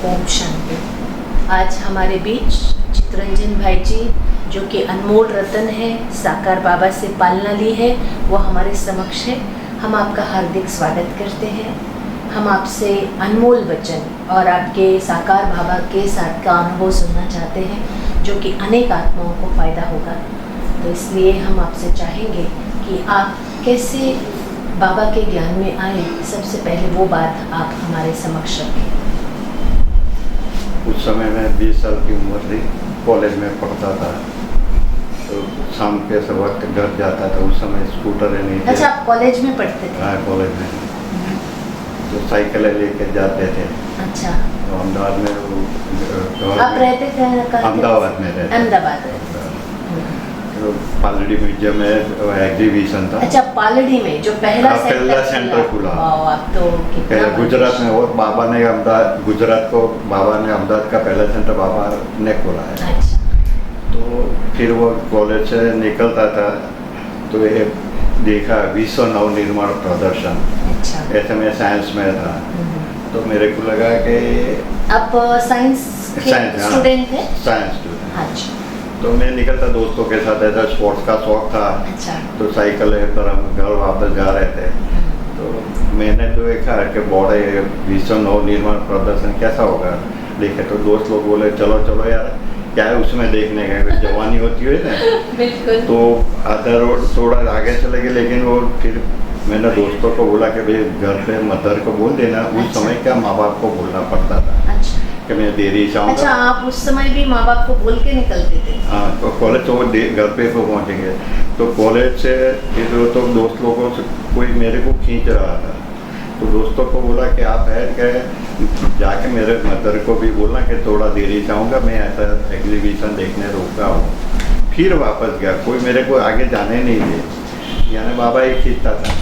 ओम शांति। आज हमारे बीच चितरंजन भाई जी जो कि अनमोल रतन है, साकार बाबा से पालना ली है, वो हमारे समक्ष है। हम आपका हार्दिक स्वागत करते हैं। हम आपसे अनमोल वचन और आपके साकार बाबा के साथ का अनुभव सुनना चाहते हैं जो कि अनेक आत्माओं को फ़ायदा होगा। तो इसलिए हम आपसे चाहेंगे कि आप कैसे बाबा के ज्ञान में आए, सबसे पहले वो बात आप हमारे समक्ष रखें। उस समय मैं 20 साल की उम्र थी, कॉलेज में पढ़ता था, तो शाम के वक्त घर जाता था। उस समय स्कूटर नहीं थे। अच्छा, आप कॉलेज में पढ़ते थे? हाँ, कॉलेज में। तो साइकिलें लेके जाते थे। अच्छा। तो अहमदाबाद में आप रहते थे? अहमदाबाद में रहते। अहमदाबाद रहते। तो पालड़ी म्यूजियम में एग्जीबिशन था। अच्छा, पालड़ी में जो पहला सेंटर खुला। अब तो गुजरात में, और बाबा ने अहमदाबाद, गुजरात को बाबा ने अहमदाबाद का पहला सेंटर बाबा ने खोला है। अच्छा। तो फिर वो कॉलेज से निकलता था तो ये देखा विश्व नवनिर्माण प्रदर्शन। अच्छा। ऐसे में साइंस में था, तो मेरे को लगा कि आप साइंस स्टूडेंट थे? Science student. अच्छा। तो मैं निकलता दोस्तों के साथ, ऐसा स्पोर्ट्स का शौक था। अच्छा। तो साइकिल पर हम घर वापस जा रहे थे, तो मैंने तो देखा कि बॉर्ड विश्व नवनिर्माण प्रदर्शन कैसा होगा, देखे तो दोस्त लोग बोले चलो चलो यार, क्या है उसमें देखने का, जवानी होती है ना। बिल्कुल। तो आधा रोड थोड़ा आगे चले गए, लेकिन वो फिर मैंने दोस्तों को बोला कि भाई घर पे मदर को बोल देना। उस अच्छा। समय क्या माँ बाप को बोलना पड़ता था। अच्छा। कि मैं देरी से आऊँगा। अच्छा, आप उस समय भी माँ बाप को बोल के निकलते थे? हाँ, तो कॉलेज तो वो घर पे तो पहुँचेंगे, तो कॉलेज से फिर तो दोस्त लोगों से कोई मेरे को खींच रहा था, तो दोस्तों को बोला कि आप है क्या, जाके मेरे मदर को भी बोलना कि थोड़ा देरी से आऊँगा, मैं ऐसा एग्जीबिशन देखने रुका हूँ। फिर वापस गया, कोई मेरे को आगे जाने नहीं दिए, यानी बाबा ही खींचता था।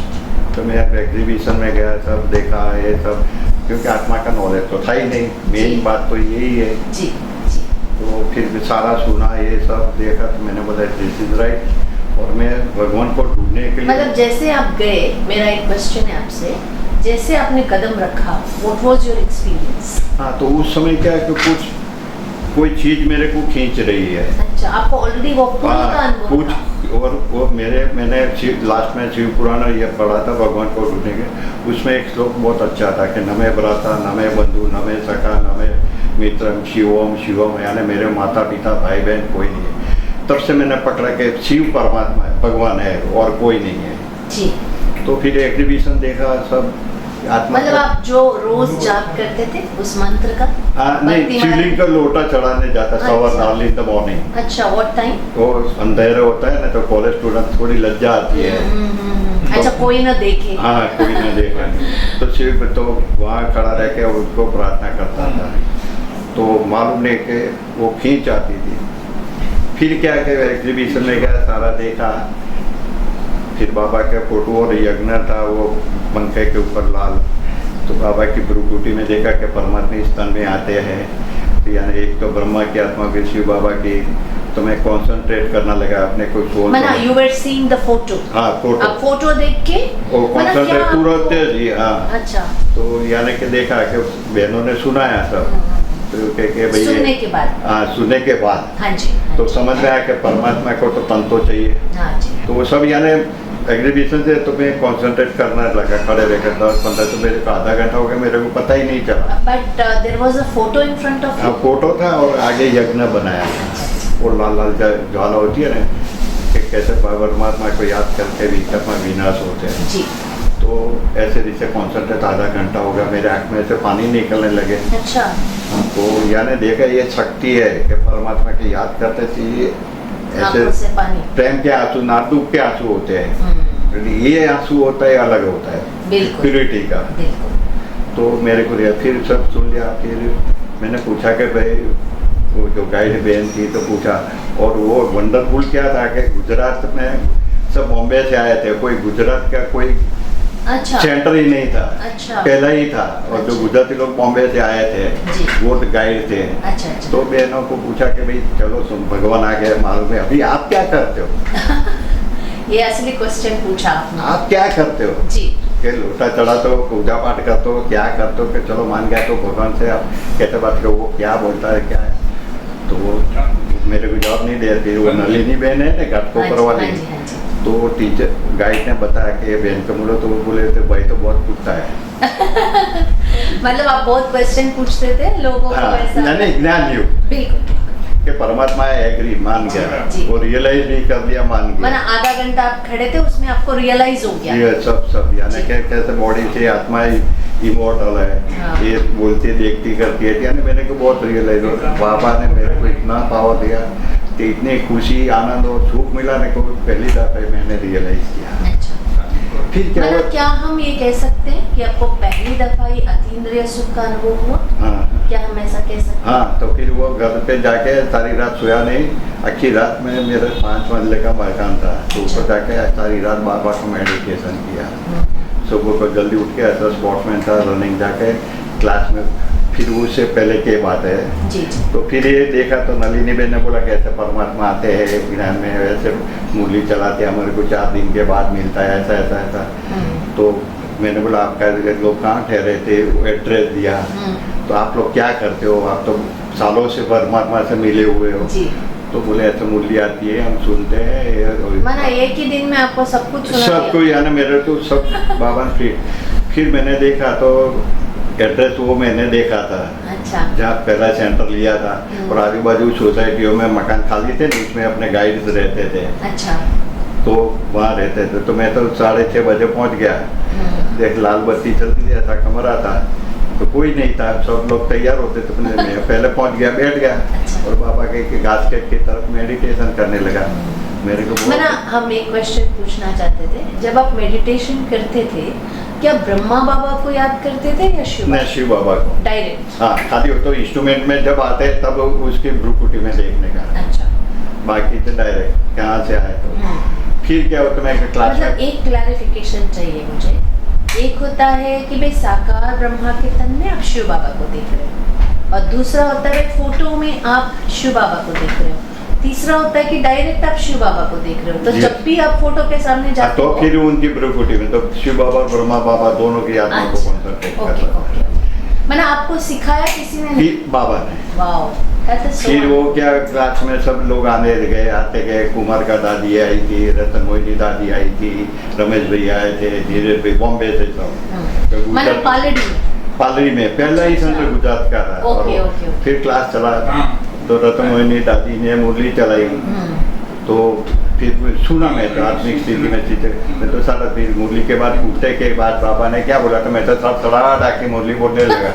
तो मैं एग्जीबिशन में गया, सब देखा ये सब, क्योंकि आत्मा का नॉलेज तो था ही नहीं, मेन बात तो यही है। जी जी। तो फिर सारा सुना, ये सब देखा, तो मैंने बोला दिस इज राइट, और मैं भगवान को ढूंढने के लिए। मतलब जैसे आप गए, मेरा एक क्वेश्चन है आपसे, जैसे आपने कदम रखा, व्हाट वाज योर एक्सपीरियंस? हाँ, तो उस समय क्या है कि कोई चीज़ मेरे को खींच रही है। अच्छा, आपको ऑलरेडी वो पुल का अनुभव कुछ था? और वो मैंने लास्ट में शिव पुराण ये पढ़ा था भगवान को ढूंढने के, उसमें एक श्लोक बहुत अच्छा था कि न मैं भ्राता, न मैं बंधु, न मैं सखा, न मैं मित्रम, शिवम शिवम, यानी मेरे माता पिता भाई बहन कोई नहीं है। तब से मैंने पकड़ा कि शिव परमात्मा है, भगवान है और कोई नहीं है। जी। तो फिर एग्जीबिशन देखा, सब आत्मा। मतलब आप जो रोज जाप करते थे उस मंत्र का? हाँ, नहीं, शिवलिंग का लोटा चढ़ाने जाता सवार अर्ली इन द मॉर्निंग। अच्छा, व्हाट टाइम? तो अंधेरा होता है ना, तो कॉलेज स्टूडेंट थोड़ी लज्जा आती है। अच्छा, कोई ना देखे। हाँ, कोई ना देखा। तो शिव तो वहाँ खड़ा रह के उसको प्रार्थना करता था, तो मालूम नहीं कि वो खींच आती थी। फिर क्या कि एग्जीबिशन में गया, सारा देखा, फिर बाबा के फोटो और यज्ञ था वो पंखे के ऊपर लाल, तो बाबा की भ्रुकुटी में देखा कि परमात्मा स्तन में आते हैं, तो यानी एक तो ब्रह्मा की आत्मा की, शिव बाबा की। तो मैं कंसंट्रेट करना लगा अपने को सोल। मतलब you were seeing the photo? हाँ, फोटो। आप फोटो देख के वो कंसंट्रेट पूरा तेज ही। हाँ। अच्छा। तो यानी कि देखा कि बहनों ने सुनाया सब, तो कह भाई सुनने के बाद? हाँ, सुनने के बाद। हाँ जी। तो समझ में आया कि परमात्मा को तो तन तो चाहिए। हाँ जी। तो वो सब यानी एग्जीबिशन से तो मैं कंसंट्रेट करना लगा, खड़े रहकर 10-15, तो मेरे को आधा घंटा हो गया, मेरे को पता ही नहीं चला। But there was a photo in front of? हाँ, फोटो था और आगे यज्ञ बनाया, और लाल लाल ज्वाला होती है ना, कि कैसे परमात्मा को याद करके भी कर्म विनाश होते हैं जी। तो ऐसे जैसे कंसंट्रेट आधा घंटा हो गया, मेरे आँख में से पानी निकलने लगे। अच्छा। तो यानी देखा ये शक्ति है कि परमात्मा की याद करते चाहिए, ऐसे प्रेम के आंसू ना दुख के आंसू होते हैं, ये आंसू होता है अलग होता है प्यूरिटी का। तो मेरे को फिर सब सुन लिया। फिर मैंने पूछा कि भाई वो जो गाइड बहन थी, तो पूछा, और वो वंडरफुल क्या था कि गुजरात में सब बॉम्बे से आए थे, कोई गुजरात का कोई अच्छा सेंटर ही नहीं था। अच्छा। पहला ही था, और जो गुजराती लोग बॉम्बे से आए थे वो गाइड थे। अच्छा। तो बहनों को पूछा कि भाई चलो सुन, भगवान आ गए मालूम है, अभी आप क्या करते हो? ये असली क्वेश्चन पूछा आपने। आप क्या करते हो? जी। के लोटा चढ़ा तो पूजा पाठ कर तो क्या कर तो कि चलो मान गया तो भगवान से आप कहते बात करो वो क्या बोलता है क्या है, तो वो मेरे को जवाब नहीं दे रही। वो नलिनी बहन है ना घाट कोपर वाली, तो टीचर गाइड ने बताया कि ये बहन का मुड़ो, तो वो बोले थे भाई तो बहुत पूछता है। मतलब आप बहुत क्वेश्चन पूछते थे लोगों को? हाँ, ऐसा नहीं ज्ञान लियो बिल्कुल कि परमात्मा एग्री मान गया, जी। वो रियलाइज नहीं कर लिया, मान मैंने गया। आधा घंटा आप खड़े थे उसमें आपको रियलाइज हो गया? ये सब यानी कि कैसे बॉडी से आत्मा इमोर्टल है, हाँ। ये बोलती देखती करती है, यानी मेरे को बहुत रियलाइज हो। बाबा ने मेरे को इतना पावर दिया कि इतनी खुशी आनंद और सुख मिला ने को पहली दफे मैंने रियलाइज किया। अच्छा, फिर क्या हुआ? मतलब क्या हम ये कह सकते हैं कि आपको पहली दफा ये अतीन्द्रिय सुख का अनुभव हुआ? हाँ क्या हम ऐसा कह सकते हैं? हाँ, तो फिर वो घर पे जाके सारी रात सोया नहीं, अच्छी रात में मेरे 5 मंजिले का मकान था, तो ऊपर जाके सारी रात बाबा को मेडिटेशन किया। सुबह को जल्दी उठ के ऐसा स्पोर्ट्समैन था, रनिंग जाके क्लास में, फिर उससे पहले की बात है। जी जी। तो फिर ये देखा तो नलिनी बहन ने बोला कैसे परमात्मा आते हैं ज्ञान में, वैसे मुरली चलाते हैं, हमारे को 4 दिन के बाद मिलता है, ऐसा ऐसा ऐसा। तो मैंने बोला आपका लोग कहाँ ठहरे थे, एड्रेस दिया, तो आप लोग क्या करते हो, आप तो सालों से परमात्मा से मिले हुए हो। जी। तो बोले ऐसे मुरली आती है हम सुनते हैं, माना एक ही दिन में आपको सब कुछ सुना सब दिया? कोई यानी मेरे तो सब बाबा ने फिर मैंने देखा तो एड्रेस वो मैंने देखा था अच्छा। जहाँ पहला सेंटर लिया था, और आजू बाजू सोसाइटियों में मकान खाली थे, उसमें अपने गाइड्स रहते थे, अच्छा। तो वहाँ रहते थे। तो मैं तो 6:30 बजे पहुँच गया, देख लाल बत्ती चलती थी, ऐसा कमरा था, तो कोई नहीं था, सब लोग तैयार होते थे, तो मैं पहले पहुँच गया, बैठ गया, और बाबा के घास की तरफ मेडिटेशन करने लगा। मेरे को मना हम एक क्वेश्चन पूछना चाहते थे, जब आप मेडिटेशन करते थे क्या ब्रह्मा बाबा को याद करते थे या शिव? मैं शिव बाबा को डायरेक्ट? हाँ, खाली हो तो इंस्ट्रूमेंट में जब आते हैं तब उसकी भ्रुकुटी में देखने का, अच्छा। बाकी तो डायरेक्ट कहाँ से आए। तो फिर क्या होता, मैं क्लास मतलब में एक क्लैरिफिकेशन चाहिए मुझे। एक होता है कि भाई साकार ब्रह्मा के तन में आप शिव बाबा को देख रहे हो, और दूसरा होता है फोटो में आप शिव बाबा को देख रहे हो, तीसरा होता है कि डायरेक्ट आप शिव बाबा को देख रहे हो। तो जी। जब भी आप फोटो के सामने जाते तो हो फिर उनकी भ्रुकुटी में तो शिव बाबा ब्रह्मा बाबा दोनों की आत्मा को कंसंट्रेट ओके करता ओके। मैंने आपको सिखाया किसी ने? नहीं? फिर बाबा ने वाओ, दैट इज सो। फिर वो क्या क्लास में सब लोग आने गए, आते गए, कुमार का दादी आई थी, रतन मोहिनी दादी आई थी, रमेश भैया आए थे, धीरे भाई बॉम्बे से सब। मैंने पालड़ी में पहला ही संत गुजरात का था। ओके, और ओके, ओके। फिर क्लास चला तो रतन मोहिनी दादी ने मुरली चलाई, तो फिर सुना मैं तो आत्मिक स्थिति में चीजें, मैं तो सारा फिर मुरली के बाद उठते के बाद बाबा ने क्या बोला, तो मैं तो सब सड़ा डाके मुरली बोलने लगा।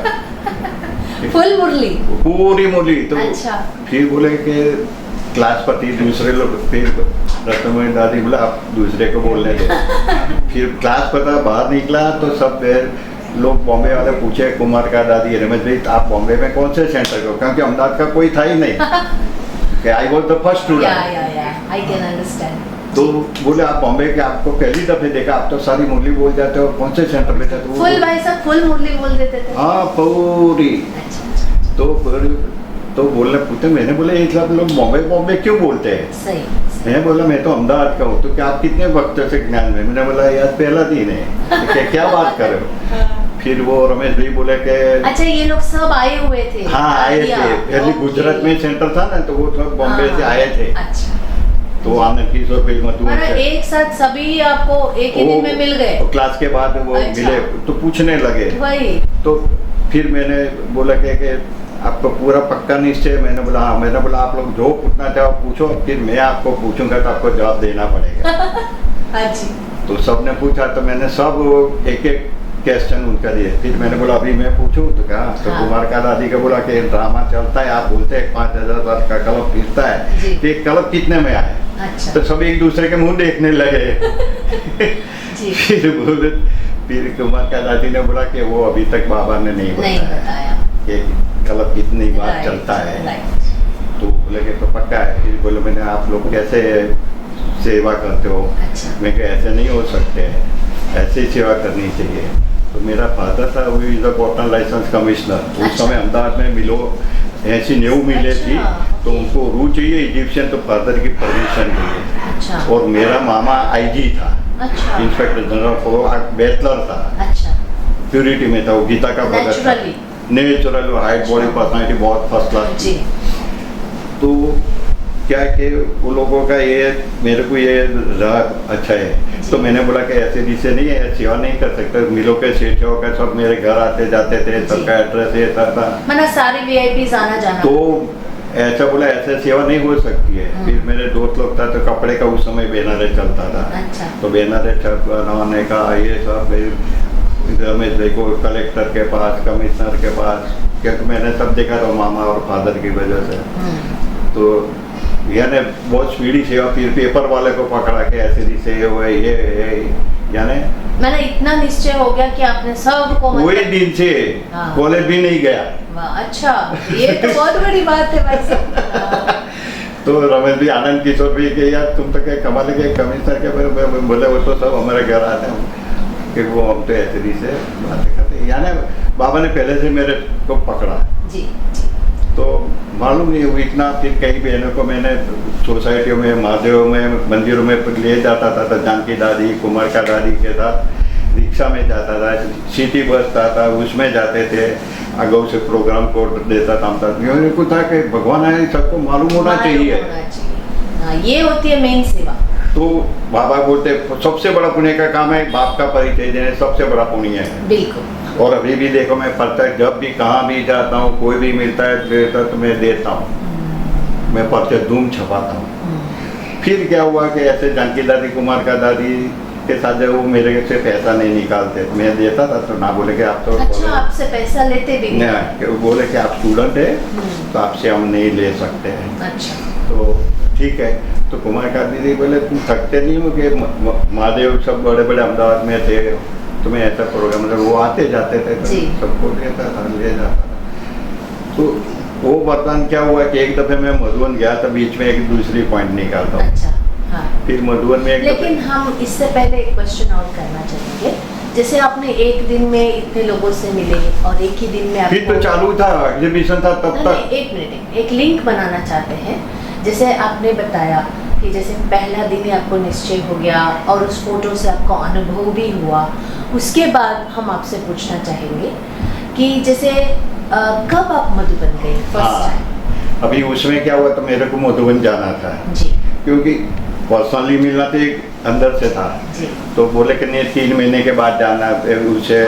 फुल मुरली? पूरी मुरली। तो अच्छा। फिर बोले कि क्लास पति दूसरे लोग, फिर रतन मोहिनी दादी बोला आप दूसरे को बोलने दे। फिर क्लास पता बाहर निकला तो सब लोग बॉम्बे वाले पूछे, कुमार का दादी रमेश भाई आप बॉम्बे में कौन से सेंटर को, क्योंकि अहमदाबाद का कोई था ही नहीं। I was the first student. I can understand. तो बोले आप बॉम्बे के, आपको पहली दफे देखा, आप तो सारी मुरली बोल जाते हो, कौन से सेंटर पे थे? फुल भाई साहब फुल मुरली बोल देते थे? हाँ पूरी। अच्छा। तो बोलने पूछते, मैंने बोला ये सब लोग बॉम्बे क्यों बोलते हैं? सही। मैं बोला मैं तो अहमदाबाद का हूँ, तो क्या आप कितने वक्त से ज्ञान में? मैंने बोला यार पहला दिन है, तो क्या बात कर रहे हो? फिर वो रमेश भाई बोले कि अच्छा ये लोग सब आए हुए थे? हाँ आए थे, पहले गुजरात में सेंटर था ना, तो वो सब बॉम्बे से आए थे। अच्छा। तो आने की सौ फिर एक साथ सभी आपको एक ही दिन में मिल गए? क्लास के बाद वो अच्छा। मिले तो पूछने लगे। वही। तो फिर मैंने बोला कि आपको पूरा पक्का निश्चय? मैंने बोला हाँ। मैंने बोला आप लोग जो पूछना चाहो पूछो, फिर मैं आपको पूछूंगा तो आपको जवाब देना पड़ेगा। हाँ जी। तो सबने पूछा, तो मैंने सब एक एक क्वेश्चन उनका दिए। फिर मैंने बोला अभी मैं पूछूं, तो कहा तो हाँ। कुमार का दादी का बोला कि ड्रामा चलता है, आप बोलते हैं 5000 वर्ष का कलप फिरता है, जी। तो एक कलप कितने में आए? अच्छा। तो सब एक दूसरे के मुंह देखने लगे। जी। फिर कुमार का दादी ने बोला कि वो अभी तक बाबा ने नहीं बताया कि कलप कितनी बार चलता है। तो बोले कि तो पक्का है। फिर बोले मैंने आप लोग कैसे सेवा करते हो? अच्छा। मैं कहा ऐसे नहीं हो सकते, ऐसे ही सेवा करनी चाहिए। तो मेरा फादर था, वो is the cotton license commissioner. उस समय अहमदाबाद में मिलो 80-90 मिले थी, तो उनको रू चाहिए इजिप्शियन, तो फादर की परमिशन चाहिए। अच्छा। और मेरा मामा आईजी था अच्छा। इंस्पेक्टर जनरल वो बैचलर था, अच्छा। प्यूरिटी में था, वो गीता का भगत था, naturally. Natural height body personality बहुत फर्स्ट क्लास। जी। तो क्या कि वो लोगों का ये मेरे को ये रहा अच्छा है, तो मैंने बोला कि ऐसे दिशे नहीं है, सेवा नहीं कर सकते, मिलों के सेठियों का सब मेरे घर आते जाते थे, सबका एड्रेस ये था। मैंने सारे वीआईपीज आना जाना। तो ऐसा बोला ऐसे सेवा नहीं हो सकती है। फिर मेरे दोस्त लोग था तो कपड़े का उस समय बैनर चलता था। अच्छा। तो बैनर बनवाने का ये सब रमेश देखो कलेक्टर के पास, कमिश्नर के पास, क्योंकि मैंने सब देखा था मामा और फादर की वजह से। तो यानी बहुत स्पीडी सेवा, फिर पेपर वाले को पकड़ा के ऐसे दिशे हुए ये यानी मैंने इतना निश्चय हो गया कि आपने सबको वही दिन से कॉलेज भी नहीं गया। वाह, अच्छा, ये तो बहुत बड़ी बात है भाई साहब। तो रमेश भी, आनंद किशोर भी कि यार तुम तो क्या कमाल के कमिश्नर के बोले, वो तो सब हमारे घर आते हैं कि वो हम तो ऐसे से बातें करते, यानी बाबा ने पहले से मेरे को पकड़ा। जी। तो मालूम नहीं हुई इतना, फिर कई बहनों को मैंने सोसाइटियों में, महादेव में, मंदिरों में ले जाता था, जानकी दादी, कुमार का दादी के साथ रिक्शा में जाता था, सिटी बस था उसमें जाते थे, अगौ से प्रोग्राम को देता था। मेरे को था कि भगवान है, सबको मालूम होना चाहिए। ये होती है मेन सेवा। तो बाबा बोलते सबसे बड़ा पुण्य का काम है बाप का परिचय देने, सबसे बड़ा पुण्य है। बिल्कुल। और अभी भी देखो मैं पर्चा जब भी कहाँ भी जाता हूँ, कोई भी मिलता है तो मैं देता हूँ, मैं पर्चे धूम छपाता हूँ। फिर क्या हुआ कि ऐसे जानकी दादी, कुमार का दादी के साथ जब वो मेरे से पैसा नहीं निकालते, मैं देता था तो ना बोले कि आप तो अच्छा, आपसे पैसा लेते भी नहीं, बोले कि आप स्टूडेंट है तो आपसे हम नहीं ले सकते हैं। अच्छा। तो ठीक है। तो कुमार का दीदी बोले तुम थकते नहीं हो कि महादेव सब बड़े बड़े अहमदाबाद में थे, तुम्हें ऐसा प्रोग्राम, मतलब वो आते जाते थे तो सबको देता था, ले जाता था। तो वो वरदान क्या हुआ कि एक दफे मैं मधुबन गया था, बीच में एक दूसरी पॉइंट निकालता हूँ। अच्छा। हाँ। फिर मधुबन में लेकिन हम इससे पहले एक क्वेश्चन और करना चाहेंगे। जैसे आपने एक दिन में इतने लोगों से मिले और एक ही दिन में फिर तो चालू था, एग्जीबिशन था तब तक। एक मिनट, एक लिंक बनाना चाहते हैं। जैसे आपने बताया कि जैसे पहला दिन ही आपको निश्चय हो गया और उस फोटो से आपको अनुभव भी हुआ, उसके बाद हम आपसे पूछना चाहेंगे कि जैसे कब आप मधुबन गए फर्स्ट टाइम? अभी उसमें क्या हुआ, तो मेरे को मधुबन जाना था जी, क्योंकि पर्सनली मिलना तो एक अंदर से था जी। तो बोले कि नहीं 3 महीने के बाद जाना उसे।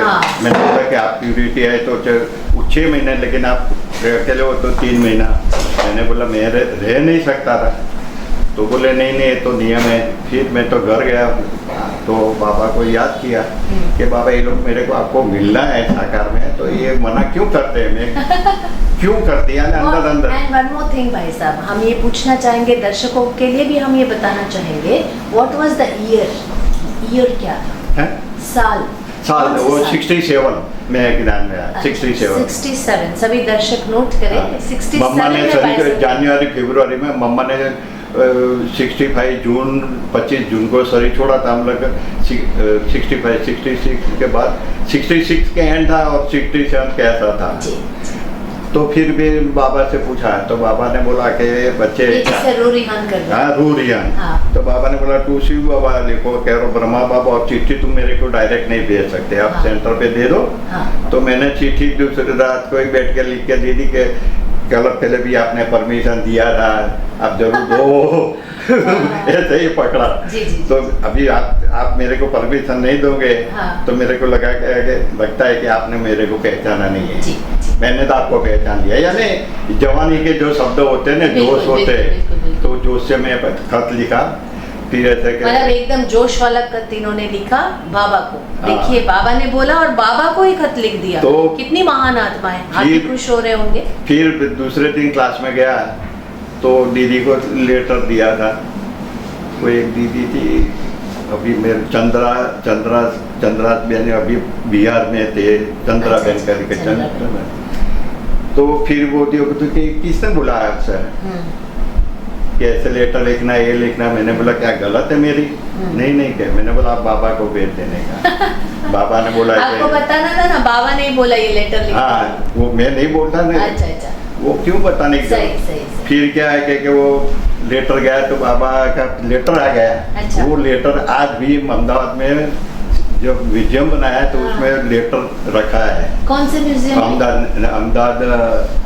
मैंने बोला कि आप प्यूरिटी है तो 6 महीने, लेकिन आप अकेले हो तो 3 महीना। मैंने बोला मैं रह नहीं सकता था, तो बोले नहीं नहीं तो नियम है। फिर मैं तो घर गया तो बाबा को याद किया कि बाबा ये लोग मेरे को आपको मिलना है साकार में, तो ये मना क्यों करते हैं, मैं क्यों करती है अंदर अंदर। एंड वन मोर थिंग भाई साहब, हम ये पूछना चाहेंगे, दर्शकों के लिए भी हम ये बताना चाहेंगे, व्हाट वाज द ईयर क्या था? साल वो 67 में ज्ञान में आया। 67 सभी दर्शक नोट करें। 67 मम्मा ने जनवरी फरवरी में, मम्मा ने 65 जून 25 जून को शरीर छोड़ा था हम लोग। 65 66 के बाद 66 के एंड था और 67 कैसा था। तो फिर भी बाबा से पूछा तो बाबा ने बोला कि बच्चे रूरिहान कर रहे हैं। रूरिहान। हाँ। तो बाबा ने बोला तू शिव बाबा लिखो, कह रहा ब्रह्मा बाबा, और चिट्ठी तुम मेरे को डायरेक्ट नहीं भेज सकते, आप हाँ। सेंटर पे दे दो। हाँ। तो मैंने चिट्ठी दूसरी रात को ही बैठ के लिख के दे दी कि कल पहले भी आपने परमिशन दिया था, आप जरूर दो। ऐसे ही पकड़ा। जी, जी, तो अभी आप मेरे को परमिशन नहीं दोगे। हाँ। तो मेरे को लगता है कि आपने मेरे को पहचाना नहीं है। जी। मैंने तो आपको पहचान लिया। यानी जवानी के जो शब्द होते हैं ना, जोश होते हैं, तो जोश से मैं खत लिखा। फिर ऐसे मतलब एकदम जोश वाला खत इन्होंने लिखा बाबा को। देखिए बाबा ने बोला और बाबा को ही खत लिख दिया। तो कितनी महान आत्मा है, आप भी खुश हो रहे होंगे। फिर दूसरे दिन क्लास में गया तो दीदी को लेटर दिया था। वो एक दीदी थी, अभी मेरे चंद्रा बहन, अभी बिहार में थे, चंद्रा बहन करके चंद्रा। तो फिर वो तो कि किसने बुलाया सर, कैसे लेटर लिखना, ये लिखना। मैंने बोला क्या गलत है मेरी? नहीं क्या। मैंने बोला आप बाबा को भेज देने का। बाबा ने बोला आपको बताना था ना, बाबा ने बोला ये लेटर लिखना। हाँ, वो मैं नहीं बोलता नहीं। अच्छा। वो क्यों बताने की? सही। फिर क्या है कि वो लेटर गया तो बाबा का लेटर आ गया। अच्छा। वो लेटर आज भी अहमदाबाद में जो म्यूजियम बनाया है तो हाँ। उसमें लेटर रखा है। कौन से म्यूजियम में? अहमदाबाद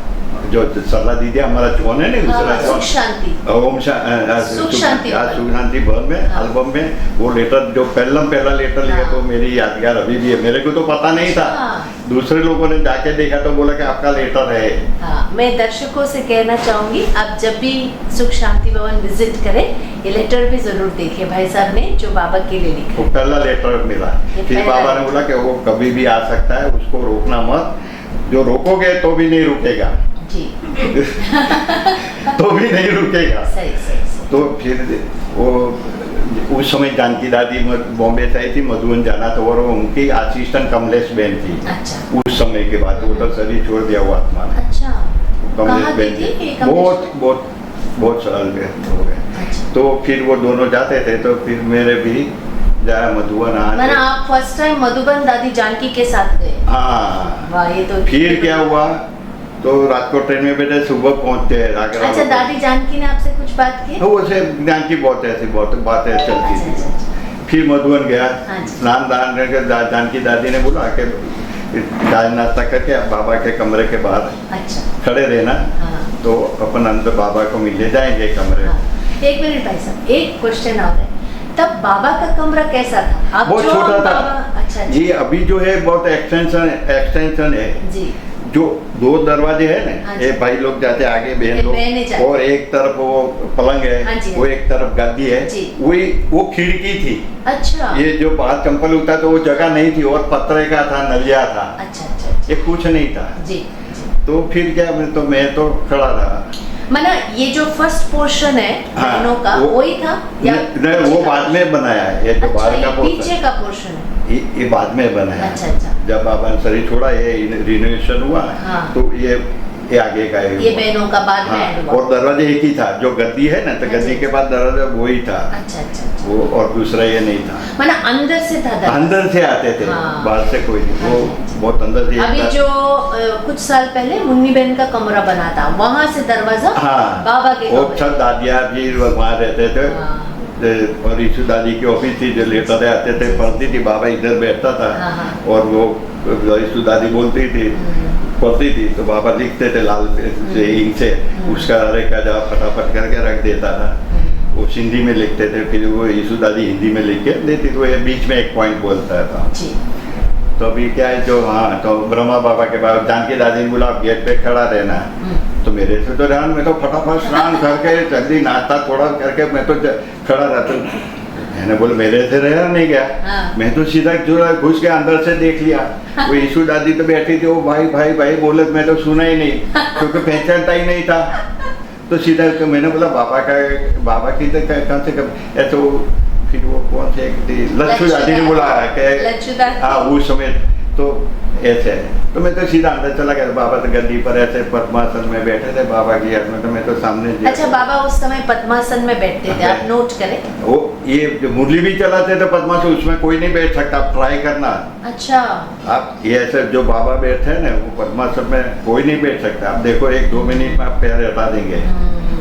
जो सरला दीदी हमारा कौन है ना दूसरा सुख शांति ओम सुख शांति सुख शांति भवन में हाँ। एल्बम में वो लेटर जो पहला लेटर लिया हाँ। तो मेरी यादगार अभी भी है। मेरे को तो पता नहीं था, अच्छा। दूसरे लोगों ने जाके देखा तो बोला कि आपका लेटर है। हाँ, मैं दर्शकों से कहना चाहूंगी आप जब भी सुख शांति भवन विजिट करें ये लेटर भी जरूर देखिए भाई साहब ने जो बाबा के लिए लिखा वो है। पहला लेटर मिला। ये फिर पहला बाबा ने बोला कि वो कभी भी आ सकता है, उसको रोकना मत, जो रोकोगे तो भी नहीं रुकेगा। जी तो भी नहीं रुकेगा। सही सही। तो फिर वो उस समय जानकी दादी बॉम्बे से आई थी, मधुबन जाना था और उनकी असिस्टेंट कमलेश बहन थी। अच्छा। उस समय के बाद वो तो शरीर छोड़ दिया हुआ आत्मा ने। अच्छा। कमलेश कहाँ बहन की थी थी, ये कमलेश? बहुत साल हो गए। अच्छा। तो फिर वो दोनों जाते थे तो फिर मेरे भी जाया मधुबन मैंने आप फर्स्ट टाइम मधुबन दादी जानकी के साथ गए? हाँ। वाह ये तो फिर क्या हुआ तो रात को ट्रेन में बैठे, सुबह पहुंचते हैं आगरा। अच्छा, दादी जानकी ने आपसे कुछ बात की? तो वैसे जानकी बहुत ऐसी बहुत बातें चलती अच्छा, थी। अच्छा। फिर मधुबन गया, हाँ जी। स्नान दान करके जानकी दादी ने बोला कि चाय नाश्ता करके आप बाबा के कमरे के बाहर अच्छा। खड़े रहना, हाँ। तो अपन अंदर बाबा को मिलने जाएंगे कमरे। हाँ। एक मिनट भाई साहब, एक क्वेश्चन और है, तब बाबा का कमरा कैसा था? आप बहुत जो छोटा था। अच्छा, अच्छा। ये अभी जो है बहुत एक्सटेंशन है। जी। जो दो दरवाजे है ना, हाँ जी। एक भाई लोग जाते आगे, बहन बहनें लोग, जाती। और एक तरफ वो पलंग हाँ है, जी, वो एक तरफ गद्दी है, जी। वो खिड़की थी। अच्छा। ये जो बाहर चंपल होता तो वो जगह नहीं थी और पत्थर का था, नलिया था, अच्छा अच्छा अच्छा। ये कुछ नहीं था। जी। तो फिर क्या, मैं तो खड़ा रहा। माना ये जो फर्स्ट पोर्शन है हाँ, बहनों का वो- वही था या नहीं, वो बाद में बनाया है, ये जो अच्छा, बाहर ये का पीछे पोर्शन का पोर्शन है। ये बाद में बनाया। अच्छा अच्छा। जब बाबा ने शरीर छोड़ा, ये रिनोवेशन हुआ, हाँ। तो ये आगे का है। ये बहनों का बाद में हाँ, ऐड हुआ। और दरवाजे एक ही था, जो गद्दी है ना, तो अच्छा, गद्दी के अच्छा। बाद दरवाजा वही था। अच्छा अच्छा अच्छा। वो और दूसरा ये नहीं था। माना अंदर से था दरवाजा? अंदर से आते थे, हाँ। बाहर से कोई नहीं, वो अच्छा। बहुत अंदर से अभी था। जो कुछ साल पहले मुन्नी बहन का कमरा बना था, वहां से दरवाजा हाँ, बाबा के वो कमरे। सब दादियाँ भी वहाँ रहते थे। हाँ। और ईशु दादी की ऑफिस थी, जो लेटर आते थे, पढ़ती थी, बाबा इधर बैठता था। हाँ, हाँ। और वो ईशु दादी बोलती थी, पढ़ती थी, तो बाबा लिखते थे लाल से इंक से, उसका अरे का जवाब फटाफट करके रख देता था। वो हिंदी में लिखते थे, फिर वो ईशु दादी हिंदी में लिख के देती थी, वो ये बीच में एक पॉइंट बोलता था। जी। तो अभी क्या है, जो हाँ, तो ब्रह्मा बाबा के बाद जानकी दादी ने बोला गेट पे खड़ा रहना। तो मेरे से तो ध्यान, मैं तो फटाफट स्नान करके जल्दी नाश्ता थोड़ा करके मैं तो खड़ा रहता। मैंने बोला मेरे से रहा नहीं गया। हाँ। मैं तो सीधा जो घुस के अंदर से देख लिया। वो ईशु दादी तो बैठी थी, वो भाई भाई भाई बोले, मैं तो सुना ही नहीं, क्योंकि पहचानता ही नहीं था। तो सीधा तो मैंने बोला बाबा की तो कम से कम ऐसे वो, फिर वो कौन से एक थी, लच्छू दादी ने बोला लच्छू दादी। हाँ, उस समय तो ऐसे है। तो मैं तो सीधा अंदर चला गया। बाबा तो गद्दी पर ऐसे पद्मासन में बैठे थे, बाबा की याद में, तो मैं तो सामने अच्छा, बाबा उस समय पद्मासन में बैठते थे, आप नोट करें। वो ये जो मुरली भी चलाते थे पद्मासन, उसमें कोई नहीं बैठ सकता, आप ट्राई करना। अच्छा। आप ये ऐसे जो बाबा बैठे हैं ना, वो पद्मासन में कोई नहीं बैठ सकता। आप देखो 1-2 मिनट में आप पैर हटा देंगे,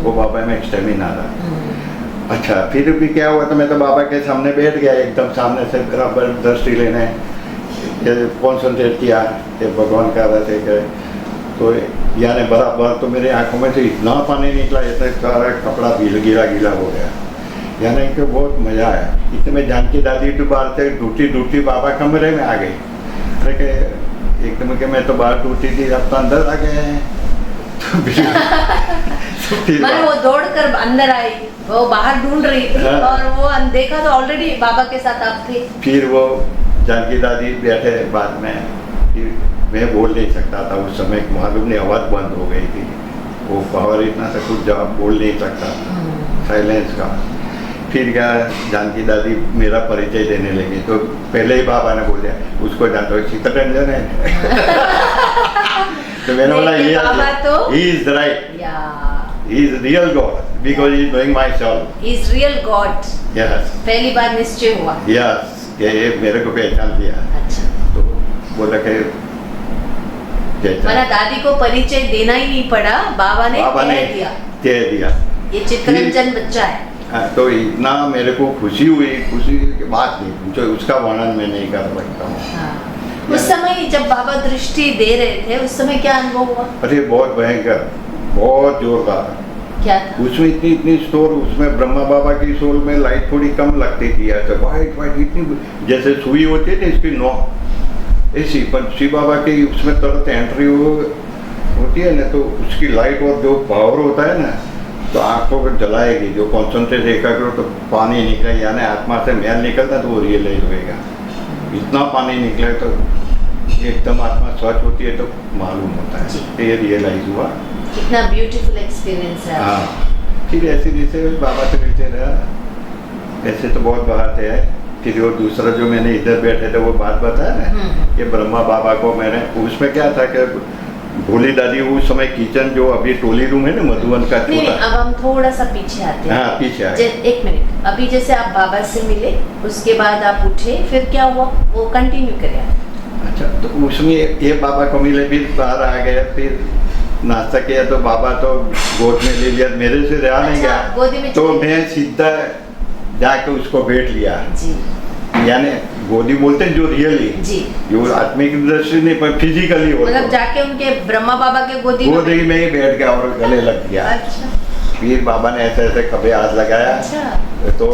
वो बाबा में स्टेमिना आ रहा। अच्छा, फिर भी क्या हुआ, तो मैं तो बाबा के सामने बैठ गया, एकदम सामने से बराबर दृष्टि लेने, कॉन्सेंट्रेट किया कि भगवान का रथ है। तो यानी बराबर तो मेरे आंखों में से इतना पानी निकला, इतना सारा कपड़ा गीला गीला हो गया। यानी कि बहुत मजा आया। इतने में जानकी दादी तो बाहर से टूटी बाबा कमरे में आ गई। अरे के एकदम के मैं तो बाहर टूटी थी, अब तो अंदर आ गए हैं। मैंने वो दौड़कर अंदर आई, वो बाहर ढूंढ रही थी, हाँ। और वो देखा तो ऑलरेडी बाबा के साथ आप थे। फिर वो जानकी दादी बैठे बाद में, फिर मैं बोल नहीं सकता था उस समय, मालूम नहीं आवाज़ बंद हो गई थी, वो पावर इतना सा कुछ जवाब बोल नहीं सकता, साइलेंस का। फिर क्या, जानकी दादी मेरा परिचय देने लगी, तो पहले ही बाबा ने बोल दिया उसको जानते हो, चित्तरंजन है। तो मैंने बोला ये बाबा तो he is right, या he is real God because he is knowing my soul. Is real God. Yes, पहली बार निश्चय हुआ। yes, कि ये मेरे को पहचान लिया। अच्छा, तो बोला कि जैसा माना दादी को परिचय देना ही नहीं पड़ा, बाबा ने कह दिया। कह दिया। ये चित्ररंजन बच्चा है। हाँ, तो इतना मेरे को खुशी हुई, खुशी की बात नहीं पूछो, उसका वर्णन मैं नहीं कर सकता हूँ। हाँ। उस समय जब बाबा दृष्टि दे रहे थे, उस समय क्या अनुभव हुआ? अरे बहुत भयंकर, बहुत जोरदार। क्या था? उसमें इतनी स्टोर, उसमें ब्रह्मा बाबा की सोल में लाइट थोड़ी कम लगती थी, ऐसे वाइट वाइट इतनी, जैसे सुई होती है ना इसकी नोक ऐसी, पर शिव बाबा की उसमें तुरंत एंट्री होती है ना, तो उसकी लाइट और जो पावर होता है ना, तो आंखों को जलाएगी, जो कॉन्सेंट्रेट देखा करो तो पानी निकले, यानी आत्मा से मैल निकलता तो वो रियलाइज होएगा। इतना पानी निकले तो एकदम आत्मा स्वच्छ होती है तो मालूम होता है कि ये रियलाइज हुआ। कितना ब्यूटीफुल एक्सपीरियंस है। हाँ, फिर ऐसे जैसे बाबा से मिलते रहा, ऐसे तो बहुत बात है। फिर वो दूसरा जो मैंने इधर बैठे थे वो बात बताया ना कि ब्रह्मा बाबा को मैंने, उसमें क्या था कि भोली दादी उस समय किचन जो अभी टोली रूम है ना मधुबन का नहीं, छोटा। अब हम थोड़ा सा पीछे आते हैं। हाँ, पीछे आए। एक मिनट, अभी जैसे आप बाबा से मिले, उसके बाद आप उठे, फिर क्या हुआ वो कंटिन्यू करें आप। अच्छा, तो उसमें ये बाबा को मिले, फिर बाहर आ गए, फिर नाश्ता किया, तो बाबा तो गोद में ले लिया, मेरे से रहा नहीं अच्छा, गोदी में गया, तो चले मैं सीधा जाके उसको बैठ लिया। जी। यानी गोदी बोलते हैं जो रियली जी, जो आत्मिक दृष्टि नहीं पर फिजिकली हो, मतलब जाके उनके ब्रह्मा बाबा के गोदी में ही बैठ गया और गले लग गया। अच्छा। फिर बाबा ने ऐसे ऐसे कभी हाथ लगाया। अच्छा। तो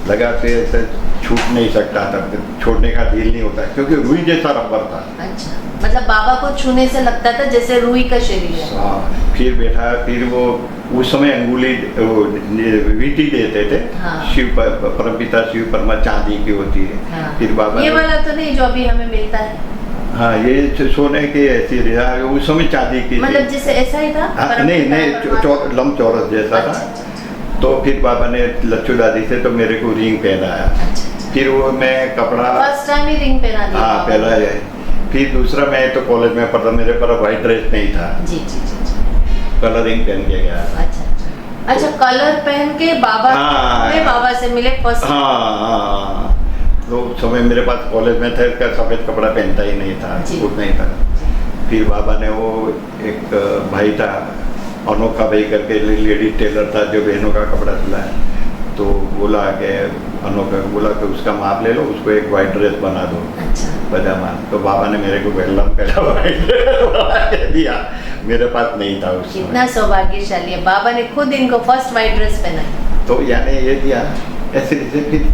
लगा, फिर ऐसे छूट नहीं सकता था, छोड़ने का दिल नहीं होता क्योंकि रुई जैसा रबर था। अच्छा, मतलब बाबा को छूने से लगता था जैसे रुई का शरीर है। हाँ, फिर बैठा, फिर वो उस समय अंगुली वीटी देते थे। हाँ। शिव परमपिता शिव परमा चांदी की होती है। हाँ। फिर बाबा ये वाला तो नहीं जो अभी हमें मिलता है। हाँ, ये सोने की ऐसी रहा, उस समय चांदी की मतलब जैसे ऐसा ही था? हाँ, नहीं लम चौरस जैसा था। तो फिर बाबा ने लच्छू दादी से तो मेरे को रिंग पहनाया। अच्छा। फिर वो मैं कपड़ा फर्स्ट टाइम ही रिंग पहना दिया? हाँ, पहला है। फिर दूसरा, मैं तो कॉलेज में पढ़ता, मेरे पर व्हाइट ड्रेस नहीं था। जी जी जी। कलरिंग पहन के गया। अच्छा, कलर पहन के बाबा में बाबा से मिले फर्स्ट। हाँ, तो समय मेरे पास कॉलेज में थे, सफेद कपड़ा पहनता ही नहीं था, सूट नहीं था। फिर बाबा ने वो एक भाई था अनोखा भाई करके, लेडी टेलर था जो बहनों का कपड़ा सिलाया, तो बोला के अनोखा बोला कि उसका माप ले लो, उसको एक वाइट ड्रेस बना दो। अच्छा। पजामा। तो बाबा ने मेरे को वेलम करा, वाइट ड्रेस दिया, मेरे पास नहीं था उस समय। कितना सौभाग्यशाली है, बाबा ने खुद इनको फर्स्ट वाइट ड्रेस पहनाई। तो यानी ये दिया ऐसे जैसे। फिर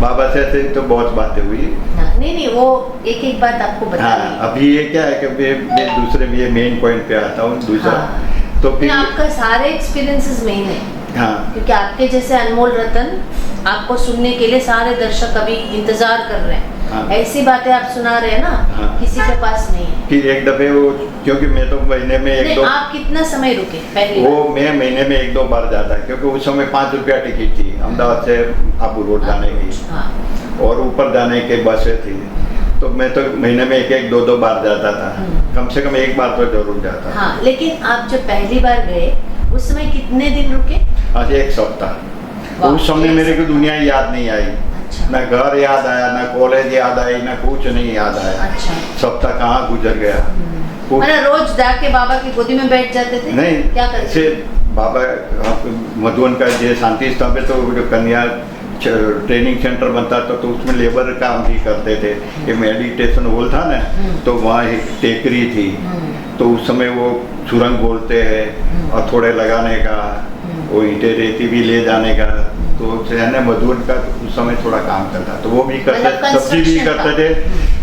बाबा से ऐसे तो बहुत बातें हुई। हाँ, नहीं वो एक एक बात आपको बता रही हाँ, अभी ये क्या है कि मैं दूसरे भी मेन पॉइंट पे आता हूँ दूसरा। हाँ। तो फिर आपका सारे एक्सपीरियंसेस मेन है। हाँ, क्योंकि आपके जैसे अनमोल रतन आपको सुनने के लिए सारे दर्शक अभी इंतजार कर रहे हैं। हाँ। ऐसी बातें आप सुना रहे हैं ना। हाँ। किसी के पास नहीं है। फिर एक दफे वो, क्योंकि मैं तो महीने में एक दो, आप कितना समय रुके पहले? वो मैं महीने में एक दो बार जाता, क्योंकि उस समय 5 रुपया टिकट थी अहमदाबाद से आबू रोड जाने की। हाँ। और ऊपर जाने के बसें थी, तो मैं तो महीने में एक दो बार जाता था, कम से कम एक बार तो जरूर जाता। हाँ, लेकिन आप जब पहली बार गए उस समय कितने दिन रुके? आज एक सप्ताह। उस समय मेरे को दुनिया याद नहीं आई। अच्छा। ना घर याद आया, ना कॉलेज याद आई, ना कुछ नहीं याद आया। अच्छा। सप्ताह कहाँ गुजर गया। मतलब रोज जाके बाबा की गोदी में बैठ जाते थे? नहीं, क्या करते से बाबा मधुबन का जो शांति स्तंभ है, तो जो कन्या ट्रेनिंग सेंटर बनता था, तो उसमें लेबर काम भी करते थे। ये मेडिटेशन हॉल था ना, तो वहाँ एक टेकरी थी, तो उस समय वो सुरंग बोलते हैं और थोड़े लगाने का, वो ईंटें रेती भी ले जाने का, तो है मधुबन का उस समय थोड़ा काम करता, तो वो भी करते, सब्जी भी करते थे।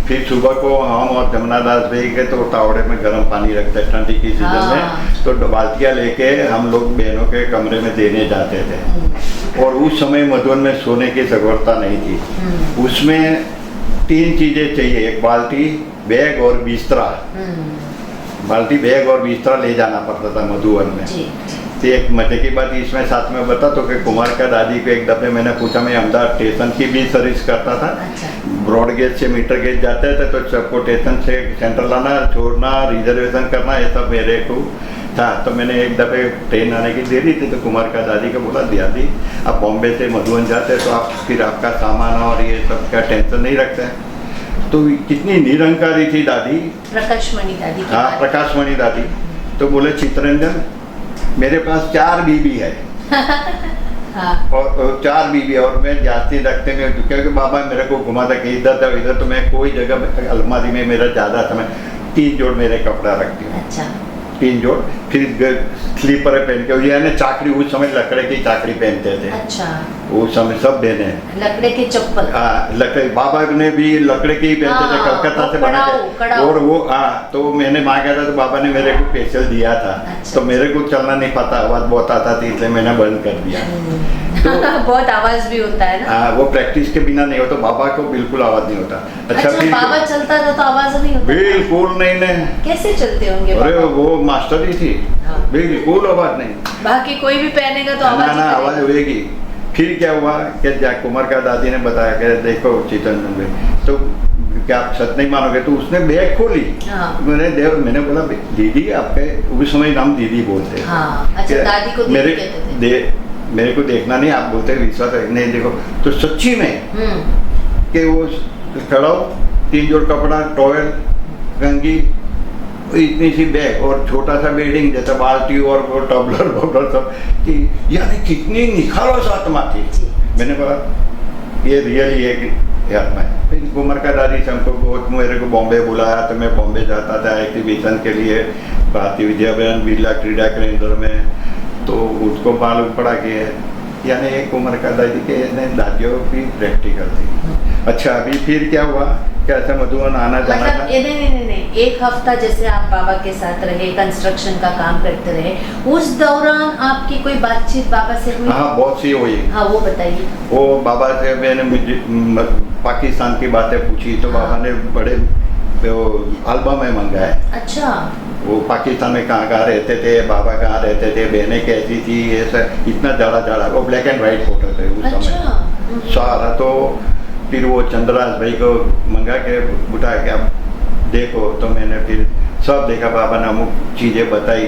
फिर सुबह को हम और जमुना दास भाई के तो तावड़े में गर्म पानी रखते ठंडी की सीजन में, तो बाल्टियाँ लेके हम लोग बहनों के कमरे में देने जाते थे। और उस समय मधुबन में सोने की सगवरता नहीं थी। उसमें 3 चीजें चाहिए, एक बाल्टी, बैग और बिस्तरा। बाल्टी, बैग और बिस्तरा ले जाना पड़ता था मधुबन में। तो एक मजे की बात इसमें साथ में बता तो कि कुमार का दादी को एक दफे मैंने पूछा, मैं अहमदाबाद स्टेशन की भी सर्विस करता था। ब्रॉड गेज से मीटर गेज जाते थे, तो सबको स्टेशन से सेंटर लाना, छोड़ना, रिजर्वेशन करना, ये सब मेरे को था। तो मैंने एक दफे ट्रेन आने की देरी थी, तो कुमार का दादी को बोला, दादी आप बॉम्बे से मधुबन जाते तो आप फिर आपका सामान और ये सब का टेंशन नहीं रखते हैं। तो कितनी निरंकारी थी दादी, प्रकाशमणि दादी। हाँ, प्रकाशमणि दादी। तो बोले, चित्ररंजन मेरे पास 4 बीबी है, हाँ और 4 बीवी और मैं जाती रखते में, क्योंकि बाबा मेरे को घुमाता कि इधर था इधर, तो मैं कोई जगह अलमारी में मेरा ज़्यादा था, मैं 3 जोड़ मेरे कपड़ा रखती हूँ, अच्छा 3 जोड़। फिर स्लीपर पहन के, यानी चाकरी, उस समय लकड़े की चाकरी पहनते थे, अच्छा, उस समय सब बहने। लकड़े की चप्पल। हाँ, लकड़े बाबा ने भी लकड़े की पहनते थे, हाँ, कलकत्ता वो से बना कड़ाऊ, के। कड़ाऊ। और वो तो मैंने मांगा था, तो बाबा ने मेरे को स्पेशल दिया था। अच्छा, तो मेरे को चलना नहीं पता, आवाज बहुत आता थी, इसलिए मैंने बंद कर दिया। तो बहुत आवाज भी होता है ना। हाँ, वो प्रैक्टिस के बिना नहीं होता, बाबा को बिल्कुल आवाज नहीं होता। अच्छा, फिर बाबा चलता था तो आवाज नहीं होता? बिल्कुल नहीं। कैसे चलते होंगे अरे बाबा? वो मास्टर ही थी, हाँ। बिल्कुल आवाज नहीं। बाकी कोई भी पहनेगा तो ना आवाज ना ही आवाज करेगा। होएगी। फिर क्या हुआ कि कुमार का दादी ने बताया कि देखो चितरंजन भाई, तो क्या आप सच नहीं मानोगे, तो उसने बैग खोली। हाँ। मैंने बोला दीदी आपके, उस समय नाम दीदी बोलते हैं। हाँ, अच्छा, दादी को दीदी कहते थे। मेरे को देखना नहीं, आप बोलते विश्वास नहीं, देखो तो सच्ची में कि वो खड़ा 3 जोड़ कपड़ा, टॉयल, कंघी, इतनी सी बैग और छोटा सा बेडिंग जैसा बाल्टी और वो टबलर वबलर सब, कि यानी कितनी निखालस आत्मा थी। मैंने बोला ये रियली है कि आत्मा है। फिर कुमार का दादी से हमको मेरे को बॉम्बे बुलाया, तो मैं बॉम्बे जाता था एग्जीबिशन के लिए, भारतीय विद्याभवन बिरला क्रीडा केंद्र में। तो उसको मालूम पड़ा कि यानी एक उम्र का दादी के दादियों की प्रैक्टिकल थी। अच्छा, अभी फिर क्या हुआ, कैसे मधुबन आना जाना मतलब था। नहीं, 1 हफ्ता जैसे आप बाबा के साथ रहे, कंस्ट्रक्शन का काम करते रहे, उस दौरान आपकी कोई बातचीत बाबा से हुई? हाँ, बहुत सी हुई। हाँ, वो बताइए। वो बाबा से मैंने पाकिस्तान की बातें पूछी, तो बाबा ने बड़े एल्बम में मंगाए। अच्छा, वो पाकिस्तान में कहाँ कहाँ रहते थे, बाबा कहाँ रहते थे, बहनें कैसी थी, ये सब इतना ज़्यादा वो ब्लैक एंड वाइट फोटो थे उस समय सारा। तो फिर वो चंद्रराज भाई को मंगा के बुला के आप देखो, तो मैंने फिर सब देखा, बाबा ने अमुक चीज़ें बताई,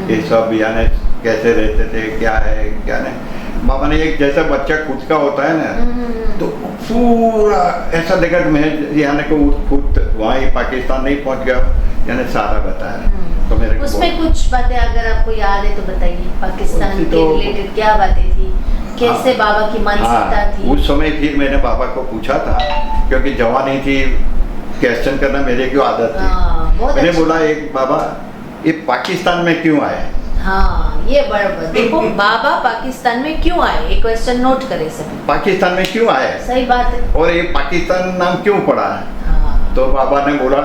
ये सब यानी कैसे रहते थे, क्या है क्या नहीं। बाबा ने एक जैसा बच्चा खुद का होता है ना, तो पूरा ऐसा देखा कि मैं यानी को खुद वहाँ पाकिस्तान नहीं पहुँच गया, यानी सारा बताया। तो मेरे उसमें कुछ बातें अगर आपको याद है तो बताइए, पाकिस्तान के रिलेटेड क्या बातें थी, कैसे बाबा की मानसिकता थी? उस समय फिर मैंने बाबा को पूछा था, क्योंकि जवानी थी, क्वेश्चन करना मेरे की आदत थी। मैंने बोला, एक बाबा ये पाकिस्तान में क्यों आए? हाँ, ये बराबर देखो, बाबा पाकिस्तान में क्यों आए, एक क्वेश्चन नोट करें सभी। पाकिस्तान में क्यों आए? सही बात है। और ये पाकिस्तान नाम क्यों पड़ा? हाँ। तो बाबा ने बोला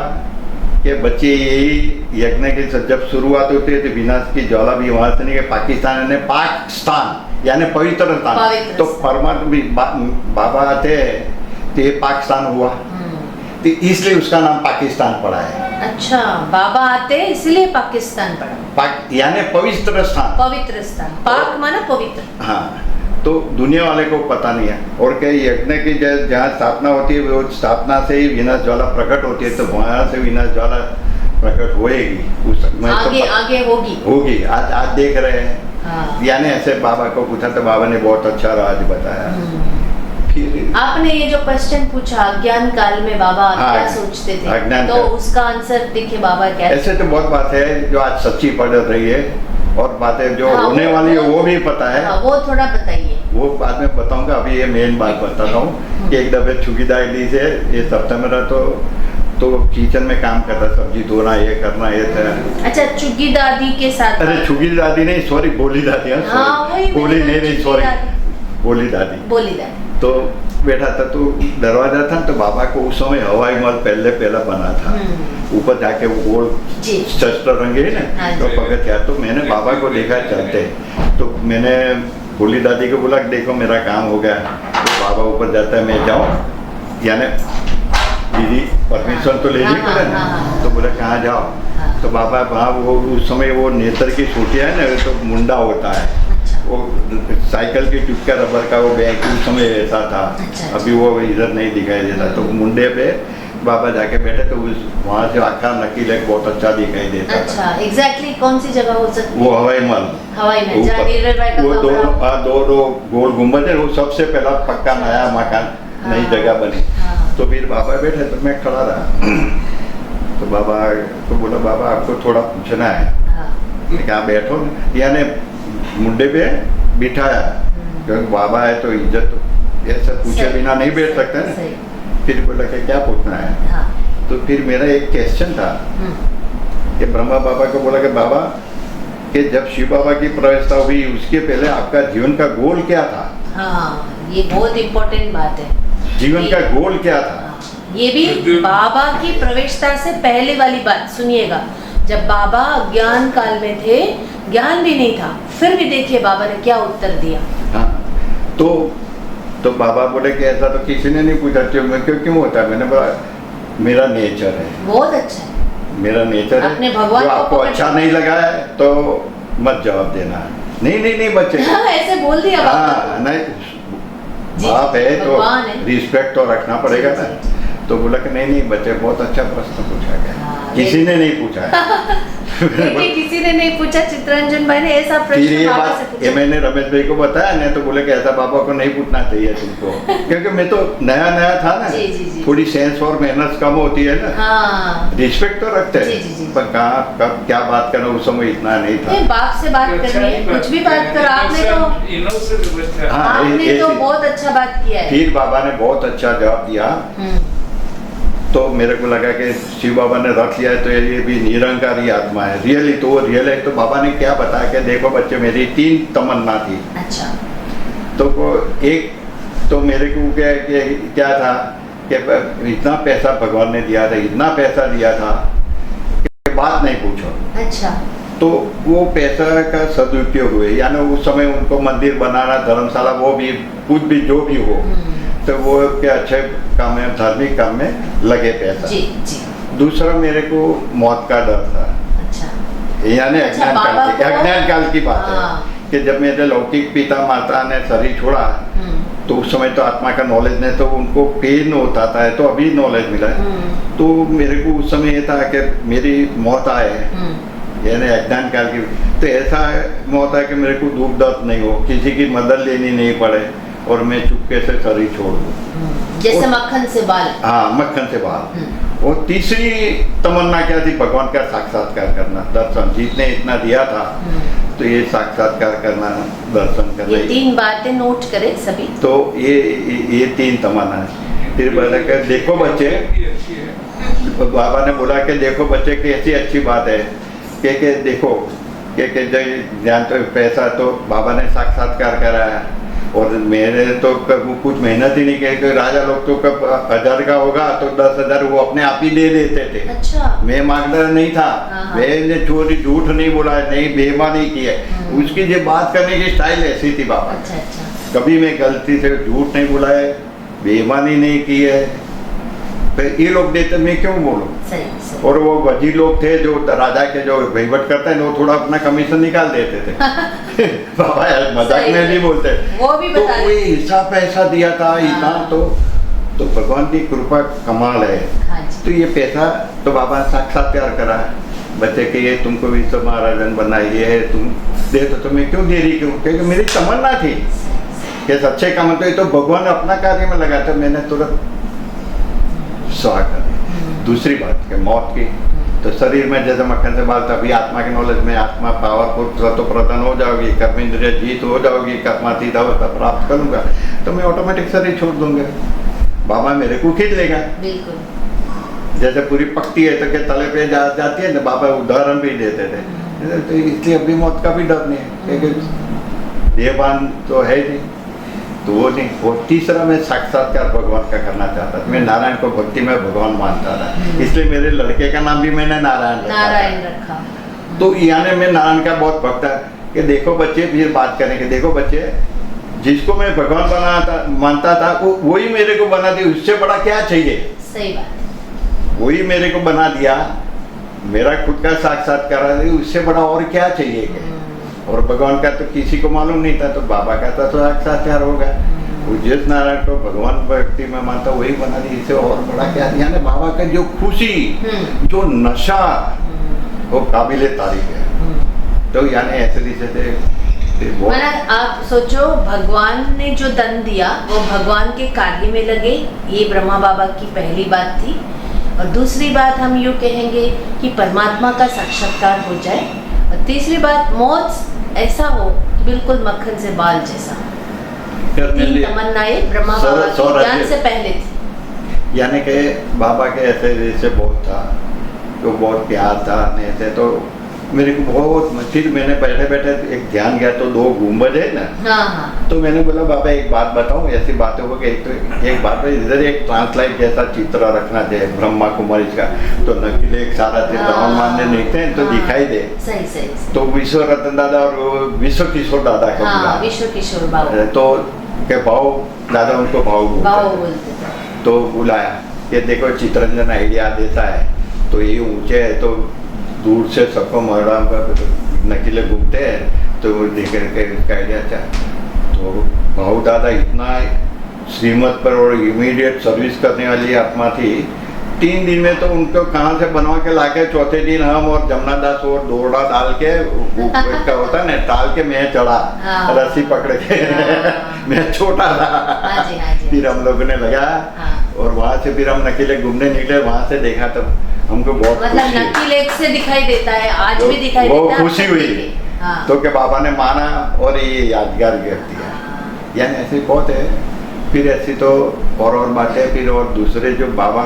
कि बच्चे यही यज्ञ की जब शुरुआत होती है तो विनाश की ज्वाला भी वहां से नहीं, कि पाकिस्तान ने पाकिस्तान यानी पवित्र स्थान, तो परमात्मा बाबा आते तो ये पाकिस्तान हुआ, तो इसलिए उसका नाम पाकिस्तान पड़ा है। अच्छा, बाबा आते इसलिए पाकिस्तान पड़ा, यानी पवित्र स्थान। पवित्र स्थान, पाक माना पवित्र। हाँ, तो दुनिया वाले को पता नहीं है। और क्या यज्ञ की जहाँ स्थापना होती है, वो स्थापना से ही विनाश ज्वाला प्रकट होती है, तो वहाँ से विनाश ज्वाला प्रकट होएगी उस आगे होगी। आज देख रहे हैं। हाँ। यानी ऐसे बाबा को पूछा तो बाबा ने बहुत अच्छा राज बताया। फिर आपने ये जो क्वेश्चन पूछा, अज्ञान काल में बाबा क्या सोचते थे, तो उसका आंसर देखिए बाबा क्या। ऐसे तो बहुत बात है जो आज सच्ची पड़ रही है, और बातें जो होने वाली है वो भी पता है। वो थोड़ा बताइए। वो बाद में बताऊंगा, अभी ये मेन बात बताता हूँ कि एक दफे छुगी दादी से ये सितंबर तो किचन में काम करता, सब्जी धोना, ये करना, ये था। अच्छा, चुगी दादी के साथ? अरे छुगी दादी नहीं, सॉरी, बोली दादी। बोली नहीं, सॉरी, बोली दादी। तो बैठा था, तो दरवाजा था, तो बाबा को उस समय हवाई महल पहला बना था, ऊपर जाके वो गोल शस्त्र रंगे है ना, तो पकड़। तो मैंने बाबा को देखा चलते, तो मैंने बोली दादी को बोला, देखो मेरा काम हो गया। तो बाबा ऊपर जाता है, मैं जाऊँ, यानी दीदी परमिशन तो ले ली ना। तो बोला कहाँ जाओ? तो बाबा वहाँ वो उस समय वो नेत्र की छोटियाँ है ना, तो मुंडा होता है, वो साइकिल की टुक्का रबर का वो बैग उस समय ऐसा था। अभी वो इधर नहीं दिखाई देता। तो मुंडे पे बाबा जाके बैठे, तो उस वहाँ से आखा नकील एक बहुत अच्छा दिखाई देता था। अच्छा, एग्जैक्टली कौन सी जगह हो सकती है? वो हवाई महल, वो दो गोल गुम्बद है, वो सबसे पहला पक्का नया मकान, नई जगह बनी। तो फिर बाबा बैठे, तो मैं खड़ा रहा। तो बाबा को बोला, बाबा आपको थोड़ा पूछना है। मैं कहा बैठो, यानी मुंडे पे बिठाया, क्योंकि बाबा है तो इज्जत तो ऐसा पूछे सही, बिना नहीं बैठ सकते ना। सही। फिर बोला कि क्या पूछना है, हाँ। तो फिर मेरा एक क्वेश्चन था कि ब्रह्मा बाबा को बोला कि बाबा कि जब शिव बाबा की प्रवेशता हुई उसके पहले आपका जीवन का गोल क्या था? हाँ, ये बहुत इम्पोर्टेंट बात है। जीवन का गोल क्या था? हाँ, ये भी बाबा की प्रवेशता से पहले वाली बात सुनिएगा। जब बाबा अज्ञान काल में थे, ज्ञान भी नहीं था, फिर भी देखिए बाबा ने क्या उत्तर दिया। हाँ, तो बाबा बोले कि ऐसा तो किसी ने नहीं पूछा, क्यों होता है? मैंने बोला मेरा नेचर है। बहुत अच्छा है, मेरा नेचर अपने है, भगवान जो को आपको पकड़- अच्छा नहीं लगा है तो मत जवाब देना। नहीं बच्चे, ऐसे बोल दिया बाबा। हाँ नहीं, जी, बाप है तो भगवान है। रिस्पेक्ट तो रखना पड़ेगा जी, ना। जी, तो बोला कि नहीं बच्चे, बहुत अच्छा प्रश्न पूछा गया, हाँ, किसी ने नहीं पूछा है। देखिए, किसी ने नहीं पूछा, चित्ररंजन भाई ने ऐसा फिर प्रश्न ये बाबा से बात पूछा। ये मैंने रमेश भाई को बताया ना, तो बोले कि ऐसा बाबा को नहीं पूछना चाहिए तुमको, क्योंकि मैं तो नया था ना। जी, जी, जी। थोड़ी सेंस और मेहनत कम होती है ना। हाँ, रिस्पेक्ट तो रखते जी, जी, हैं, जी। पर कहाँ कब क्या बात करना उस समय इतना नहीं था। नहीं, बाप से बात करनी है, कुछ भी बात करो। आपने तो हाँ, आपने तो ऐसी- बहुत अच्छा बात किया है। फिर बाबा ने बहुत अच्छा जवाब दिया। तो मेरे को लगा कि शिव बाबा ने रख लिया है तो ये भी निरंकारी आत्मा है, रियली तो रियल है। तो बाबा ने क्या बताया कि देखो बच्चे, मेरी 3 तमन्ना थी। अच्छा। तो एक तो मेरे को क्या था कि इतना पैसा भगवान ने दिया था, इतना पैसा दिया था कि बात नहीं पूछो। अच्छा। तो वो पैसा का सदुपयोग हुए, यानी उस समय उनको मंदिर बनाना, धर्मशाला, वो भी कुछ भी जो भी हो, तो वो के अच्छे काम में, धार्मिक काम में लगे पैसा। जी जी। दूसरा मेरे को मौत का डर था। अच्छा। यानी अच्छा, अज्ञान बाबा काल की, को- अज्ञान काल की बात हाँ। है कि जब मेरे लौकिक पिता माता ने शरीर छोड़ा तो उस समय तो आत्मा का नॉलेज नहीं, तो उनको पेन होता था, तो अभी नॉलेज मिला है। तो मेरे को उस समय ये था कि मेरी मौत आए, यानी अज्ञान काल की, तो ऐसा मौत है कि मेरे को दुख दर्द नहीं हो, किसी की मदद लेनी नहीं पड़े और मैं चुपके से शरीर छोड़ दूँ, जैसे मक्खन से बाल। हाँ, मक्खन से बाहर। और तीसरी तमन्ना क्या थी? भगवान का साक्षात्कार करना, दर्शन। जितने इतना दिया था तो ये साक्षात्कार करना, दर्शन करना। ये 3 बातें नोट करें सभी। तो ये 3 तमन्ना है। फिर बोला कि देखो बच्चे, बाबा ने बोला कि देखो बच्चे, कैसी अच्छी बात है कि देखो कि ज्ञान तो पैसा तो बाबा ने साक्षात्कार कराया, और मेरे तो कुछ मेहनत ही नहीं की। कि राजा लोग तो कब 1000 का होगा तो 10,000 वो अपने आप ही दे देते थे। अच्छा। मैं मांगदार नहीं था, हाँ। मैंने चोरी झूठ नहीं बोला, नहीं बेईमानी की है। उसकी जो बात करने की स्टाइल ऐसी थी बाबा। अच्छा अच्छा। कभी मैं गलती से झूठ नहीं बोला है, बेईमानी नहीं की है। तो ये लोग देते, मैं क्यों बोलूं? सही सही। और वो वजीर लोग थे जो राजा के जो वहीवट करते हैं, वो थोड़ा अपना कमीशन निकाल देते थे। बाबा यार मजाक में नहीं बोलते, वो भी तो बता कोई हिस्सा पैसा दिया था इतना। हाँ। तो भगवान की कृपा कमाल है। हाँ जी। तो ये पैसा तो बाबा ने साक्षात्कार करा बच्चे के, ये तुमको विश्व महाराजन बना, ये है तुम दे, तो मैं क्यों दे रही, क्यों? क्योंकि मेरी तमन्ना थी कि अच्छे काम, तो ये तो भगवान अपना कार्य में लगाता, मैंने तुरंत स्वाहा कर दी। दूसरी बात के मौत की, तो शरीर में जैसे मक्खन से बाल, तभी आत्मा के नॉलेज में आत्मा पावरफुल तो प्रदान हो जाओगी, कर्मेंद्रिय जीत हो जाओगी, कर्मातीत अवस्था प्राप्त करूंगा तो मैं ऑटोमेटिक शरीर छोड़ दूंगा, बाबा मेरे को खींच लेगा। बिल्कुल। जैसे पूरी पकती है तो क्या तले पे जाती है ना, बाबा उदाहरण भी देते थे। तो इसलिए अभी मौत का भी डर नहीं है, क्योंकि देहवान तो है नहीं, तो वो नहीं। और तीसरा मैं साक्षात्कार भगवान का करना चाहता था। मैं नारायण को भक्ति में भगवान मानता था, इसलिए मेरे लड़के का नाम भी मैंने नारायण रखा। तो यानी मैं नारायण का बहुत भक्त था कि देखो बच्चे, फिर बात करें कि देखो बच्चे, जिसको मैं भगवान मानता था वही मेरे को बना दिया, उससे बड़ा क्या चाहिए? सही बात। वही मेरे को बना दिया, मेरा खुद का साक्षात्कार, उससे बड़ा और क्या चाहिए? और भगवान का तो किसी को मालूम नहीं था, तो बाबा का तो साक्षात्कार होगा। वो जिस नारायण को भगवान भक्ति में मानता वही बना दी, इससे और बड़ा क्या? यानी बाबा का जो खुशी, जो नशा, वो काबिले तारीफ है। तो यानी ऐसे मैंने, आप सोचो, भगवान ने जो दंड दिया वो भगवान के कार्य में लगे, ये ब्रह्मा बाबा की पहली बात थी। और दूसरी बात हम यूँ कहेंगे कि परमात्मा का साक्षात्कार हो जाए। और तीसरी बात, मौत ऐसा हो बिल्कुल मक्खन से बाल जैसा। करने 3 लिए तमन्नाएं ब्रह्मा बाबा की ज्ञान से पहले थी। यानी कि बाबा के ऐसे जैसे बहुत था, तो बहुत प्यार था नहीं थे, तो मेरे को बहुत, फिर मैंने बैठे बैठे एक ध्यान गया तो 2 गुंबद है ना, हाँ हाँ। तो मैंने बोला बाबा एक बात बताऊं, ऐसी बातें हो गई, तो एक बात इधर एक ट्रांसलाइट जैसा चित्र रखना चाहिए ब्रह्मा कुमारी का, तो नकीले एक सारा रावण मानने निकलते हैं तो दिखाई दे। सही सही। तो विश्व रतन दादा और विश्व किशोर दादा को हाँ, विश्व किशोर बाबू, तो के भाव दादा उनको भाव बोलते थे। तो बुलाया, ये देखो चित्रंजन आइडिया देता है, तो ये ऊंचे है तो दूर से सबको मरड़ा नकीले घूमते हैं, तो वो देख करके उसका आइडिया था। तो भाऊ दादा इतना श्रीमत पर और इमीडिएट सर्विस करने वाली आत्मा थी, 3 दिन में तो उनको कहाँ से बनवा के लाके, चौथे दिन हम और जमुना दास और दोड़ा डाल के का होता ना टाल के मैं चढ़ा, रस्सी पकड़ के मैं छोटा था। फिर हम लोगों ने लगाया और वहाँ से फिर हम नकीले घूमने निकले, वहाँ से देखा तब हमको बहुत मतलब नक्की लेक से दिखाई देता है, आज तो भी दिखाई देता है। वो खुशी हुई तो कि बाबा ने माना और ये यादगार गिफ्ट दिया। यानी ऐसे बहुत है। फिर ऐसी तो और बातें, फिर और दूसरे जो बाबा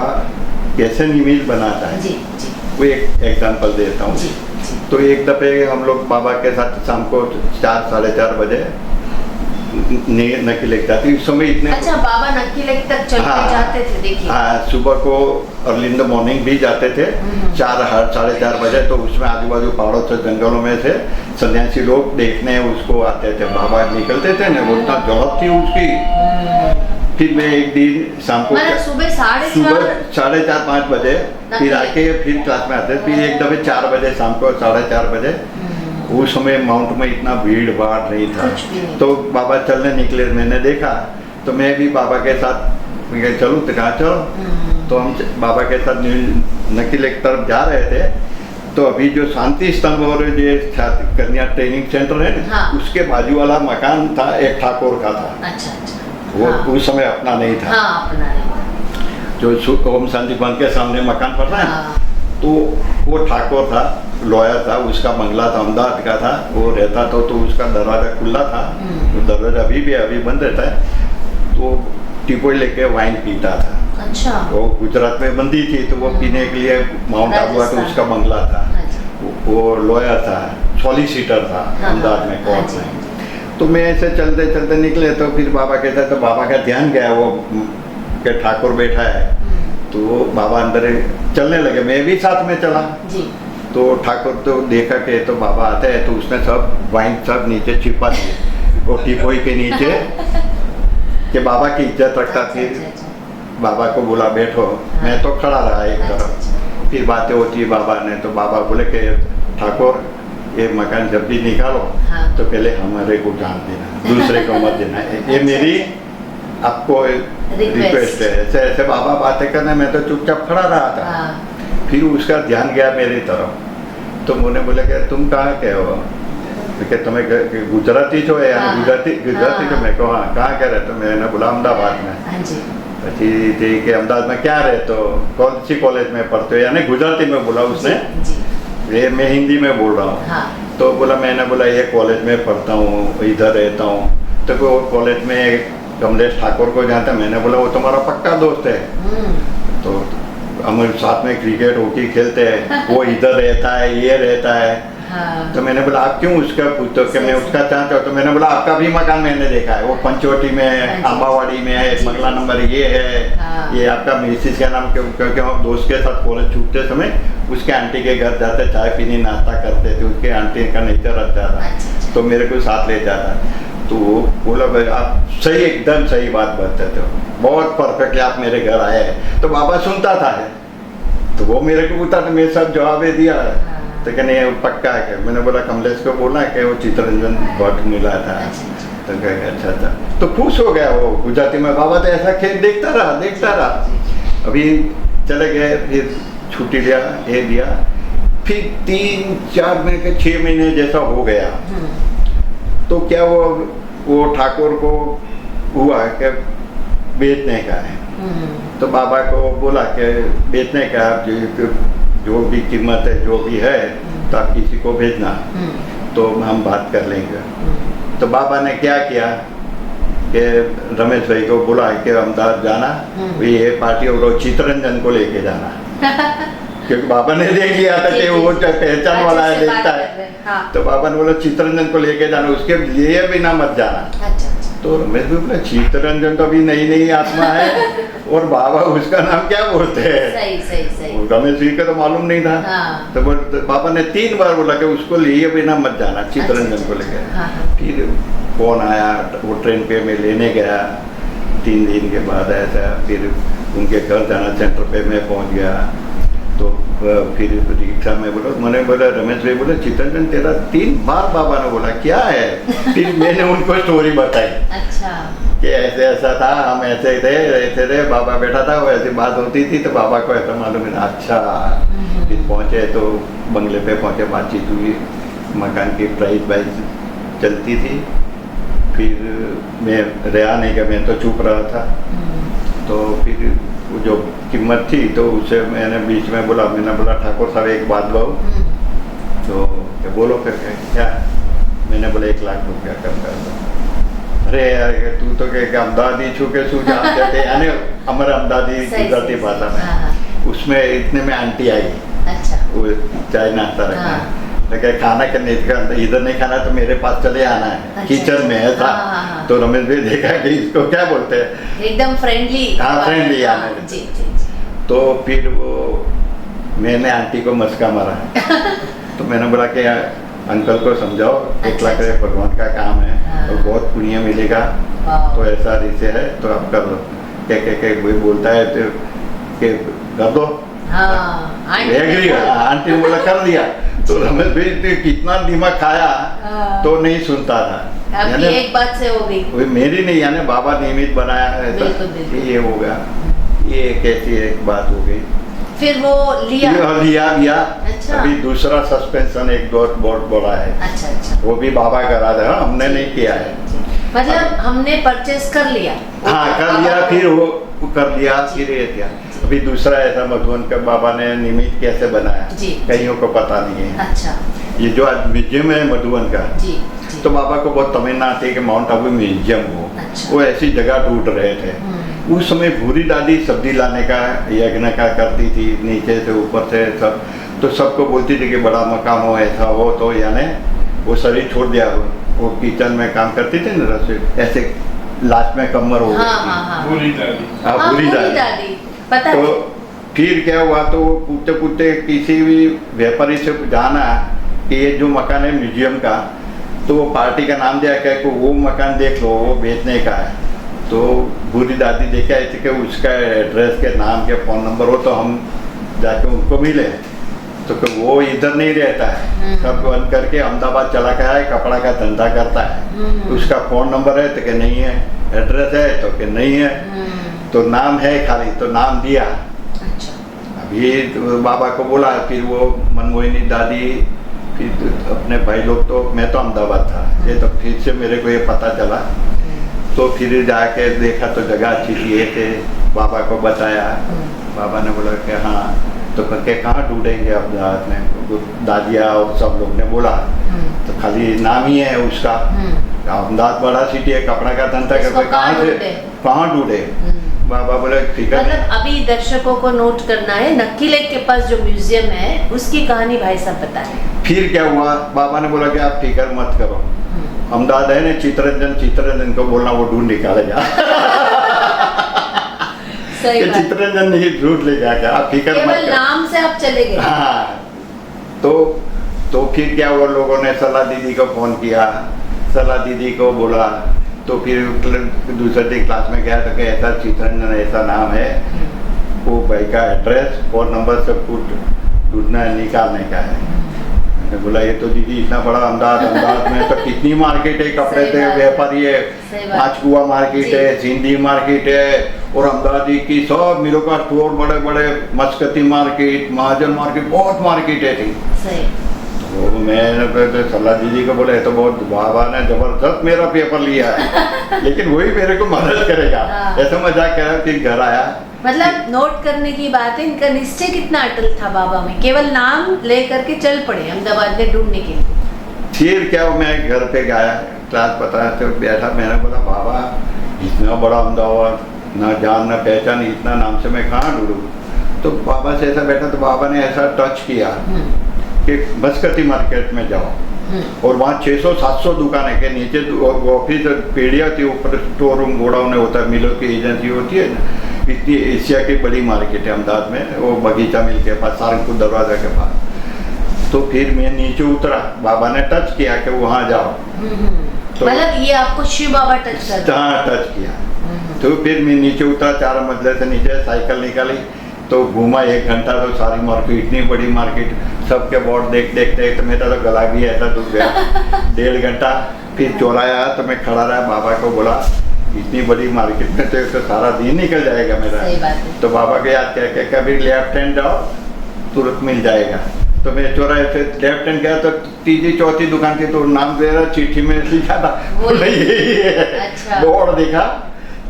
कैसे निमित्त बनाता है, जी जी, वो एक एग्जांपल देता हूँ। तो एक दफे हम लोग बाबा के साथ शाम को 4 साढ़े 4 बजे नक्की लेक जाती, उस समय इतने। अच्छा, बाबा नक्की लेक तक चल के जाते थे, देखिए। हाँ, सुबह को अर्ली इन द मॉर्निंग भी जाते थे 4 साढ़े 4 बजे, तो उसमें आजू बाजू पहाड़ों से जंगलों में से सन्यासी लोग देखने उसको आते थे, बाबा निकलते थे ना, वो इतना जौहर थी उसकी। फिर मैं एक दिन शाम को सुबह 4:30 5 बजे फिर आके फिर क्लास में आते, फिर एक दफे 4 बजे शाम को 4:30 बजे। उस समय माउंट में इतना भीड़ भाड़ नहीं था, तो बाबा चलने निकले, मैंने देखा तो मैं भी बाबा के साथ चलूँ तो कहाँ चलो, तो हम बाबा के साथ नक्की लेक तरफ जा रहे थे। तो अभी जो शांति स्तंभ और जो कन्या ट्रेनिंग सेंटर है ना, उसके बाजू वाला मकान था, एक ठाकुर का था। अच्छा अच्छा। वो उस समय अपना नहीं था। अपना नहीं। जो ओम शांति वन के सामने मकान पड़ रहा है, तो वो ठाकुर था, लॉयर था, उसका बंगला था, अहमदाबाद का था, वो रहता था, तो उसका दरवाजा खुला था, वो दरवाजा अभी बंद रहता है। तो टिपोई लेके वाइन पीता था। अच्छा। वो गुजरात में बंदी थी, तो वो पीने के लिए माउंट आबू तो उसका बंगला था। वो लॉयर था, सॉलिसिटर था अहमदाबाद में कोर्ट में। तो मैं ऐसे चलते चलते निकले, तो फिर बाबा कहता, तो बाबा का ध्यान गया वो के ठाकुर बैठा है, तो बाबा अंदर चलने लगे, मैं भी साथ में चला जी। तो ठाकुर तो देखा कि तो बाबा आते हैं, तो उसने सब वाइन सब नीचे छिपा दिए वो टिपोई के नीचे कि बाबा की इज्जत रखता। फिर बाबा को बोला बैठो, मैं तो खड़ा रहा एक तरफ। फिर बातें होती है बाबा ने, तो बाबा बोले कि ठाकुर ये मकान जब भी निकालो तो पहले हमारे को जान देना, दूसरे को मत देना, ये मेरी आपको रिक्वेस्ट है। ऐसे ऐसे बाबा बातें करने में तो चुपचाप खड़ा रहा था। फिर उसका ध्यान गया मेरी तरफ, तो मुझे बोले कि तुम कहाँ के हो, कि तुम्हें गुजराती जो है, गुजराती जो मैं कहा कहाँ कह रहे, तो मैंने बोला अहमदाबाद में। પછી તે કે અમદાવાદ में क्या रहे, तो कौन सी कॉलेज में पढ़ते हो, यानी गुजराती में बोला उसने। ये मैं हिंदी में बोल रहा हूँ। तो बोला, मैंने बोला ये कॉलेज में पढ़ता हूँ, इधर रहता हूँ। तो वो कॉलेज में कमलेश ठाकुर को जानता, मैंने बोला वो तुम्हारा पक्का दोस्त है। तो हम साथ में क्रिकेट हॉकी खेलते हैं, वो इधर रहता है, ये रहता है। तो मैंने बोला आप क्यों उसका पूछते हो कि मैं उसका चाहता हूँ। तो मैंने बोला आपका भी मकान मैंने देखा है, वो पंचवटी में आंबावाड़ी में है, बंगला नंबर ये है, ये आपका मिसिस का नाम, क्योंकि हम दोस्त के साथ कॉलेज छूटते समय उसके आंटी के घर जाते, चाय पीने नाश्ता करते थे, उसके आंटी का नेचर अच्छा था, तो मेरे को साथ ले जाता। तो बोला भाई आप सही, एकदम सही बात बताते हो, बहुत परफेक्टली आप मेरे घर आए हैं। तो बाबा सुनता था, तो वो मेरे को पूछता, तो मेरे साथ जवाब दिया, तो कहने पक्का है। मैंने बोला कमलेश को बोला कि वो चित्रंजन भट्ट मिला था। तो कह अच्छा था, तो खुश हो गया वो गुजराती में। बाबा तो ऐसा खेल देखता रहा। अभी चले गए, फिर छुट्टी लिया, ये दिया, फिर 3-4 महीने के 6 महीने जैसा हो गया। तो क्या वो ठाकुर को हुआ कि बेचने का है, तो बाबा को बोला कि बेचने का जो भी कीमत है, जो भी है, तो आप किसी को भेजना, तो हम बात कर लेंगे। तो बाबा ने क्या किया कि रमेश भाई को बुला के अहमदाबाद जाना, ये पार्टी और चित्ररंजन को लेके जाना क्योंकि बाबा ने देख लिया था कि वो पहचान वाला है, देखता है। हाँ। तो बाबा ने बोला चित्ररंजन को लेके जाना, उसके लिए भी ना मत जाना। अच्छा। तो रमेश भी बोला चित्ररंजन तो अभी नई नई आत्मा है और बाबा उसका नाम क्या बोलते हैं। सही। रमेश जी का तो मालूम नहीं था। हाँ। तो बाबा ने 3 बार बोला कि उसको लिए बिना मत जाना, चित्ररंजन को लेके। हाँ। फिर फोन आया, वो ट्रेन पे मैं लेने गया। 3 दिन के बाद ऐसा फिर उनके घर जाना, सेंटर पे मैं पहुंच गया। तो फिर रिक्शा में बोला, मैंने बोला रमेश भाई बोले चित्ररंजन तेरा 3 बार बाबा ने बोला क्या है। फिर मैंने उनको स्टोरी बताई। अच्छा। कि ऐसे ऐसा था, हम ऐसे थे, बाबा बैठा था, वो ऐसी बात होती थी तो बाबा को ऐसा मालूम है। अच्छा। फिर पहुंचे तो बंगले पे पहुंचे, बातचीत हुई, मकान की प्राइस वाइज चलती थी। फिर मैं रहा नहीं कि मैं तो चुप रहा था। तो फिर वो जो कीमत थी तो उससे मैंने बीच में बोला, मैंने बोला ठाकुर साहब एक बात बहु। तो क्या बोलो फिर क्या। मैंने बोला 1 लाख रुपया कम कर दो। अरे यार तू तो क्या अमदादी छूके सू जाते थे, यानी हमारे अमदादी गुजराती भाषा में। उसमें इतने में आंटी आई। अच्छा। वो चाय नाश्ता रखना है, लेकिन खाना करने इधर नहीं खाना तो मेरे पास चले आना है। अच्छा। किचन में ऐसा। तो रमेश भाई देखा कि इसको क्या बोलते हैं, एकदम फ्रेंडली। हाँ फ्रेंडली आने। जी। तो फिर वो मैंने आंटी को मस्का मारा। तो मैंने बोला कि अंकल को समझाओ 1 लाख रुपये भगवान का काम है और बहुत पुण्य मिलेगा, तो ऐसा रिश्ते है तो आप कर लो। क्या कोई बोलता है तो कि कर दो। आंटी ने बोला कर दिया। तो रमेश भाई कितना दिमाग खाया तो नहीं सुनता था। आपकी एक बात से हो गई, वो मेरी नहीं, यानी बाबा नियमित बनाया है। बिल्कुल। ये होगा, ये कैसी एक बात हो गई। फिर वो लिया। अच्छा। अभी दूसरा सस्पेंशन एक बहुत बड़ा है। अच्छा। वो भी बाबा करा था, हमने नहीं किया है। मतलब हमने परचेस कर लिया। हाँ कर लिया, फिर वो कर लिया, फिर ये किया। अभी दूसरा ऐसा मधुबन का बाबा ने निमित्त कैसे बनाया, कईयों को पता नहीं है। अच्छा। ये जो आज म्यूजियम है मधुबन का, तो बाबा को बहुत तमन्ना थी कि माउंट आबू म्यूजियम हो। अच्छा। वो ऐसी जगह ढूंढ रहे थे। उस समय भूरी दादी सब्जी लाने का यज्ञ का करती थी, नीचे से ऊपर से सब। तो सबको बोलती थी कि बड़ा मकाम हो, ऐसा हो। तो यानी वो शरीर छोड़ दिया, वो किचन में काम करती थी ना, रसोई ऐसे लास्ट में कमर हो गई। भूरी दादी पता तो फिर क्या हुआ, तो वो पूछते किसी भी व्यापारी से जाना कि ये जो मकान है म्यूजियम का, तो वो पार्टी का नाम दिया क्या कि वो मकान देख लो, वो बेचने का है। तो भूरी दादी देखा ऐसे कि उसका एड्रेस के नाम के फ़ोन नंबर हो तो हम जाके उनको मिले। तो वो इधर नहीं रहता है, सब बंद करके अहमदाबाद चला गया है, कपड़ा का धंधा करता है। उसका फ़ोन नंबर है तो कि नहीं है, एड्रेस है तो कि नहीं है, तो नाम है खाली, तो नाम दिया। अच्छा। अभी तो बाबा को बोला, फिर वो मनमोहिनी दादी, फिर अपने भाई लोग, तो मैं तो अहमदाबाद था, ये तो फिर से मेरे को ये पता चला। तो फिर जाके देखा तो जगह अच्छी थी, ये थे, बाबा को बताया। बाबा ने बोला कि हाँ, तो करके कहाँ ढूंढेंगे अब रात में, दादिया और सब लोग ने बोला। तो खाली नाम ही है उसका, अहमदाबाद बड़ा सिटी है, कपड़ा का धंधा करके कहाँ ढूंढे। बाबा बोले ठीक है। मतलब अभी दर्शकों को नोट करना है, नक्की लेक के पास जो म्यूजियम है उसकी कहानी भाई साहब बताएं। फिर क्या हुआ, बाबा ने बोला कि आप फिक्र मत करो, अहमदाबाद है ना चित्ररंजन को बोलना, वो ढूंढ निकालेगा। चित्ररंजन नहीं ढूंढ लेगा क्या, आप फिक्र मत करो, केवल नाम से आप चले गए। हाँ। तो फिर क्या हुआ, लोगों ने सलाह दीदी को फोन किया, सलाह दीदी को बोला। तो फिर दूसरे दिन क्लास में गया तो कि ऐसा चित्ररंजन ऐसा नाम है, वो भाई का एड्रेस और नंबर सब कुछ ढूंढना निकालने का है। मैंने बोला ये तो दीदी इतना बड़ा अहमदाबाद में तो कितनी मार्केट है, कपड़े के व्यापारी है, पांचकुआ मार्केट है, सिंधी मार्केट है, और अहमदाबादी की सब मिलों का स्टोर, बड़े बड़े मस्कती मार्केट, महाजन मार्केट, बहुत मार्केटें थी। तो मैंने सलाह दीदी को बोले तो बहुत, बाबा ने जबरदस्त मेरा पेपर लिया है, लेकिन वही मेरे को मदद करेगा, ऐसा मजाक करा। फिर घर आया, मतलब नोट करने की बात है, इनका निश्चय कितना अटल था बाबा में, केवल नाम ले करके चल पड़े अहमदाबाद में ढूंढने के लिए। फिर क्या मैं घर पे गया, क्लास बताया तो बैठा, मैंने बोला बाबा इतना बड़ा अहमदाबाद, ना जान ना पहचान, इतना नाम से मैं कहाँ ढूंढूं। तो बाबा से ऐसा बैठा तो बाबा ने ऐसा टच किया कि बसकती मार्केट में जाओ और वहाँ 600-700 दुकान के नीचे ऑफिस पीढ़िया थी, ऊपर स्टोर रूम गोडाउन होता है, मिलों की एजेंसी होती है ना। इतनी एशिया की बड़ी मार्केट है अहमदाबाद में, वो बगीचा मिल के पास, सहारनपुर दरवाजा के पास। तो फिर मैं नीचे उतरा, बाबा ने टच किया कि वहाँ जाओ। तो मतलब ये आपको शिव बाबा टच कर दिया? हाँ, टच किया। तो फिर मैं नीचे उतरा, 4 मंजिले से नीचे साइकिल निकाली तो घूमा 1 घंटा, तो सारी मार्केट, इतनी बड़ी मार्केट, सबके बोर्ड देख तो मेरा तो गला भी ऐसा दुख गया। 1.5 घंटा फिर चौराया तो मैं खड़ा रहा, बाबा को बोला इतनी बड़ी मार्केट में तो सारा दिन निकल जाएगा मेरा। सही बात है। तो बाबा के याद क्या क्या, कभी लेफ्ट हैंड जाओ तुरंत मिल जाएगा। तो मैं चौराहे से लेफ्ट हैंड गया तो तीसरी चौथी दुकान थी, तो नाम दे रहा, चिट्ठी में लिखा था यही है। अच्छा। बोर्ड दिखा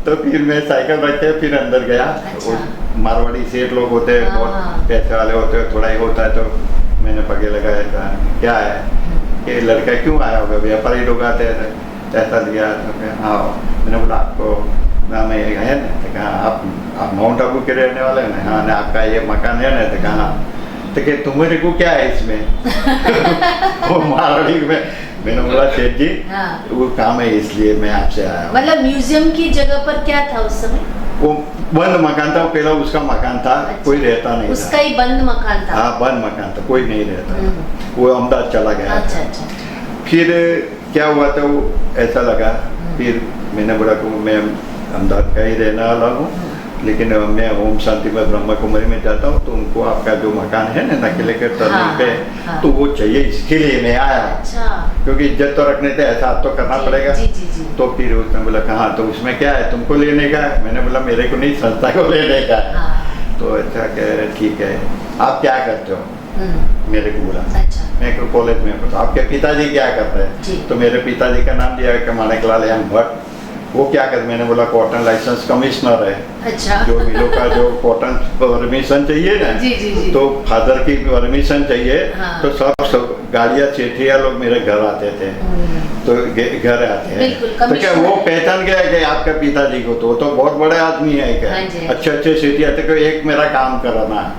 तो फिर मैं साइकिल रख के फिर अंदर गया। अच्छा। मारवाड़ी सेठ लोग होते हैं, बहुत पैसे वाले होते हैं, थोड़ा ही होता है। तो मैंने पगे लगाया था, क्या है ये लड़का क्यों आया होगा, व्यापारी लोग आते हैं, पैसा दिया। तो हाँ, मैंने बोला आपको नाम है ना, तो कहा आप माउंट आबू के रहने वाले हैं ना? हाँ, ना आपका ये मकान है ना? तो कहा तो कि तुम्हारे को क्या है इसमें? वो मारवाड़ी में। मैंने बोला सेठ जी वो काम है इसलिए मैं आपसे आया। मतलब म्यूजियम की जगह पर क्या था उस समय? वो बंद मकान था, पहला उसका मकान था। अच्छा। कोई रहता नहीं उसका था। ही बंद मकान था? हाँ, बंद मकान था, कोई नहीं रहता था। वो अहमदाबाद चला गया। अच्छा, अच्छा। फिर क्या हुआ था, वो ऐसा लगा, फिर मैंने बोला कि मैं अहमदाबाद का ही रहने वाला हूँ, लेकिन मैं ओम शांति में ब्रह्मा कुमारी में जाता हूँ, तो उनको आपका जो मकान है ना नकिले के टर्निंग पे, तो वो चाहिए, इसके लिए मैं आया। अच्छा। क्योंकि इज्जत तो रखने थे, ऐसा तो करना पड़ेगा। जी, जी, जी। तो फिर उसने बोला कहाँ, तो उसमें क्या है, तुमको लेने का है? मैंने बोला मेरे को नहीं, संस्था को लेने का है। हाँ। तो अच्छा कह रहे ठीक है, आप क्या करते हो? मेरे को बोला। अच्छा। मैं कॉलेज में हूँ। तो आपके पिताजी क्या करते हैं? तो मेरे पिताजी का नाम दिया कि माणिकलाल एम भट्ट। वो क्या कर, मैंने बोला कॉटन लाइसेंस कमिश्नर है। अच्छा। जो मिलों का जो कॉटन परमिशन चाहिए ना, जी, जी, जी। तो फादर की परमिशन चाहिए। हाँ। तो सब गाड़ियाँ सेठिया लोग मेरे घर आते थे, तो घर आते हैं। तो क्या वो पहचान गया कि आपके पिताजी को? तो बहुत बड़े आदमी है क्या? अच्छे सेठिया थे, एक मेरा काम कराना है।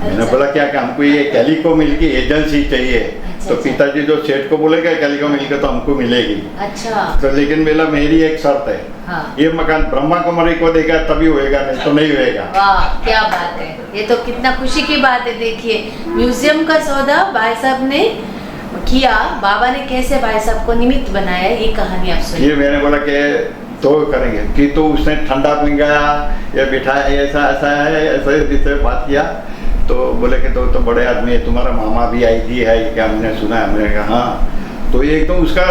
मैंने बोला क्या काम? हमको ये कैलिको मिल की एजेंसी चाहिए। तो पिताजी जो सेठ को बोलेगा कैलिको मिल के तो हमको मिलेगी। अच्छा। तो लेकिन मेरा मेरी एक शर्त है। हाँ। ये मकान ब्रह्मा कुमारी को देगा तभी होएगा, नहीं तो नहीं होएगा। वाह, क्या बात है, ये तो कितना खुशी की बात है। देखिए म्यूजियम का सौदा भाई साहब ने किया, बाबा ने कैसे भाई साहब को निमित्त बनाया, ये कहानी आप सुनिए। फिर मैंने बोला कि तो करेंगे कि, तो उसने ठंडा पिंगाया, ये बिठाया, ऐसा ऐसा है, ऐसे बात किया। तो बोले कि तो बड़े आदमी है, तुम्हारा मामा भी आईजी है क्या? हमने सुना है। हमने कहा हाँ। तो एकदम उसका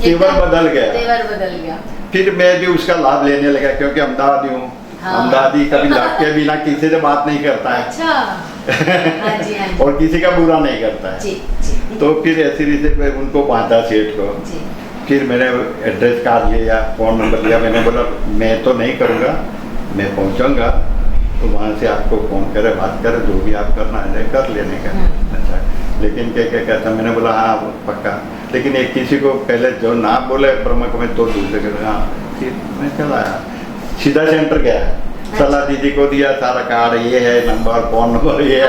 तेवर बदल गया। फिर मैं भी उसका लाभ लेने लगा, क्योंकि अहमदाबादी हूँ। अहमदाबादी कभी लाभ के बिना किसी से बात नहीं करता है। अच्छा। हाँ जी, हाँ जी। और किसी का बुरा नहीं करता है। जी, जी। तो फिर ऐसी रीते उनको बांधा सेठ को। फिर मैंने एड्रेस कार्ड लिया, फोन नंबर लिया। मैंने बोला मैं तो नहीं करूँगा, मैं पहुँचाऊँगा, तो वहाँ से आपको फोन करे, बात करे, जो भी आप करना है कर लेने का। अच्छा, लेकिन क्या क्या कहता? मैंने बोला हाँ पक्का, लेकिन एक किसी को पहले जो ना बोले ब्रह्मा को, मैं तो दूसरे के हाँ। फिर मैं चला आया, सीधा सेंटर गया। अच्छा। सलाह दीदी को दिया सारा कार्ड, ये है नंबर, फोन नंबर ये है।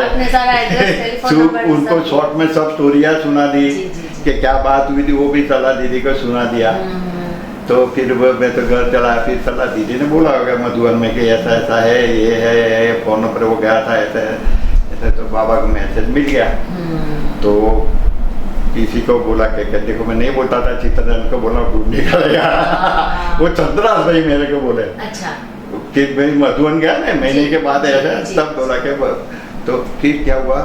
उनको शॉर्ट में सब स्टोरियाँ सुना दी कि क्या बात हुई थी, वो भी सलाह दीदी को सुना दिया। तो फिर मैं तो घर चला। फिर सलाह दीदी ने बोला होगा मधुबन में कि ऐसा ऐसा है, ये है, फोन नंबर वो गया था, ऐसा ऐसा। तो बाबा को मैसेज मिल गया। तो किसी को बोला कि देखो मैं नहीं बोलता था, चित्रन को बोला ढूंढने का लगा। वो चंद्रास भाई मेरे को बोले। अच्छा। कि भाई मधुबन गया ना, महीने के बाद ऐसा तब बोला के। तो फिर क्या हुआ,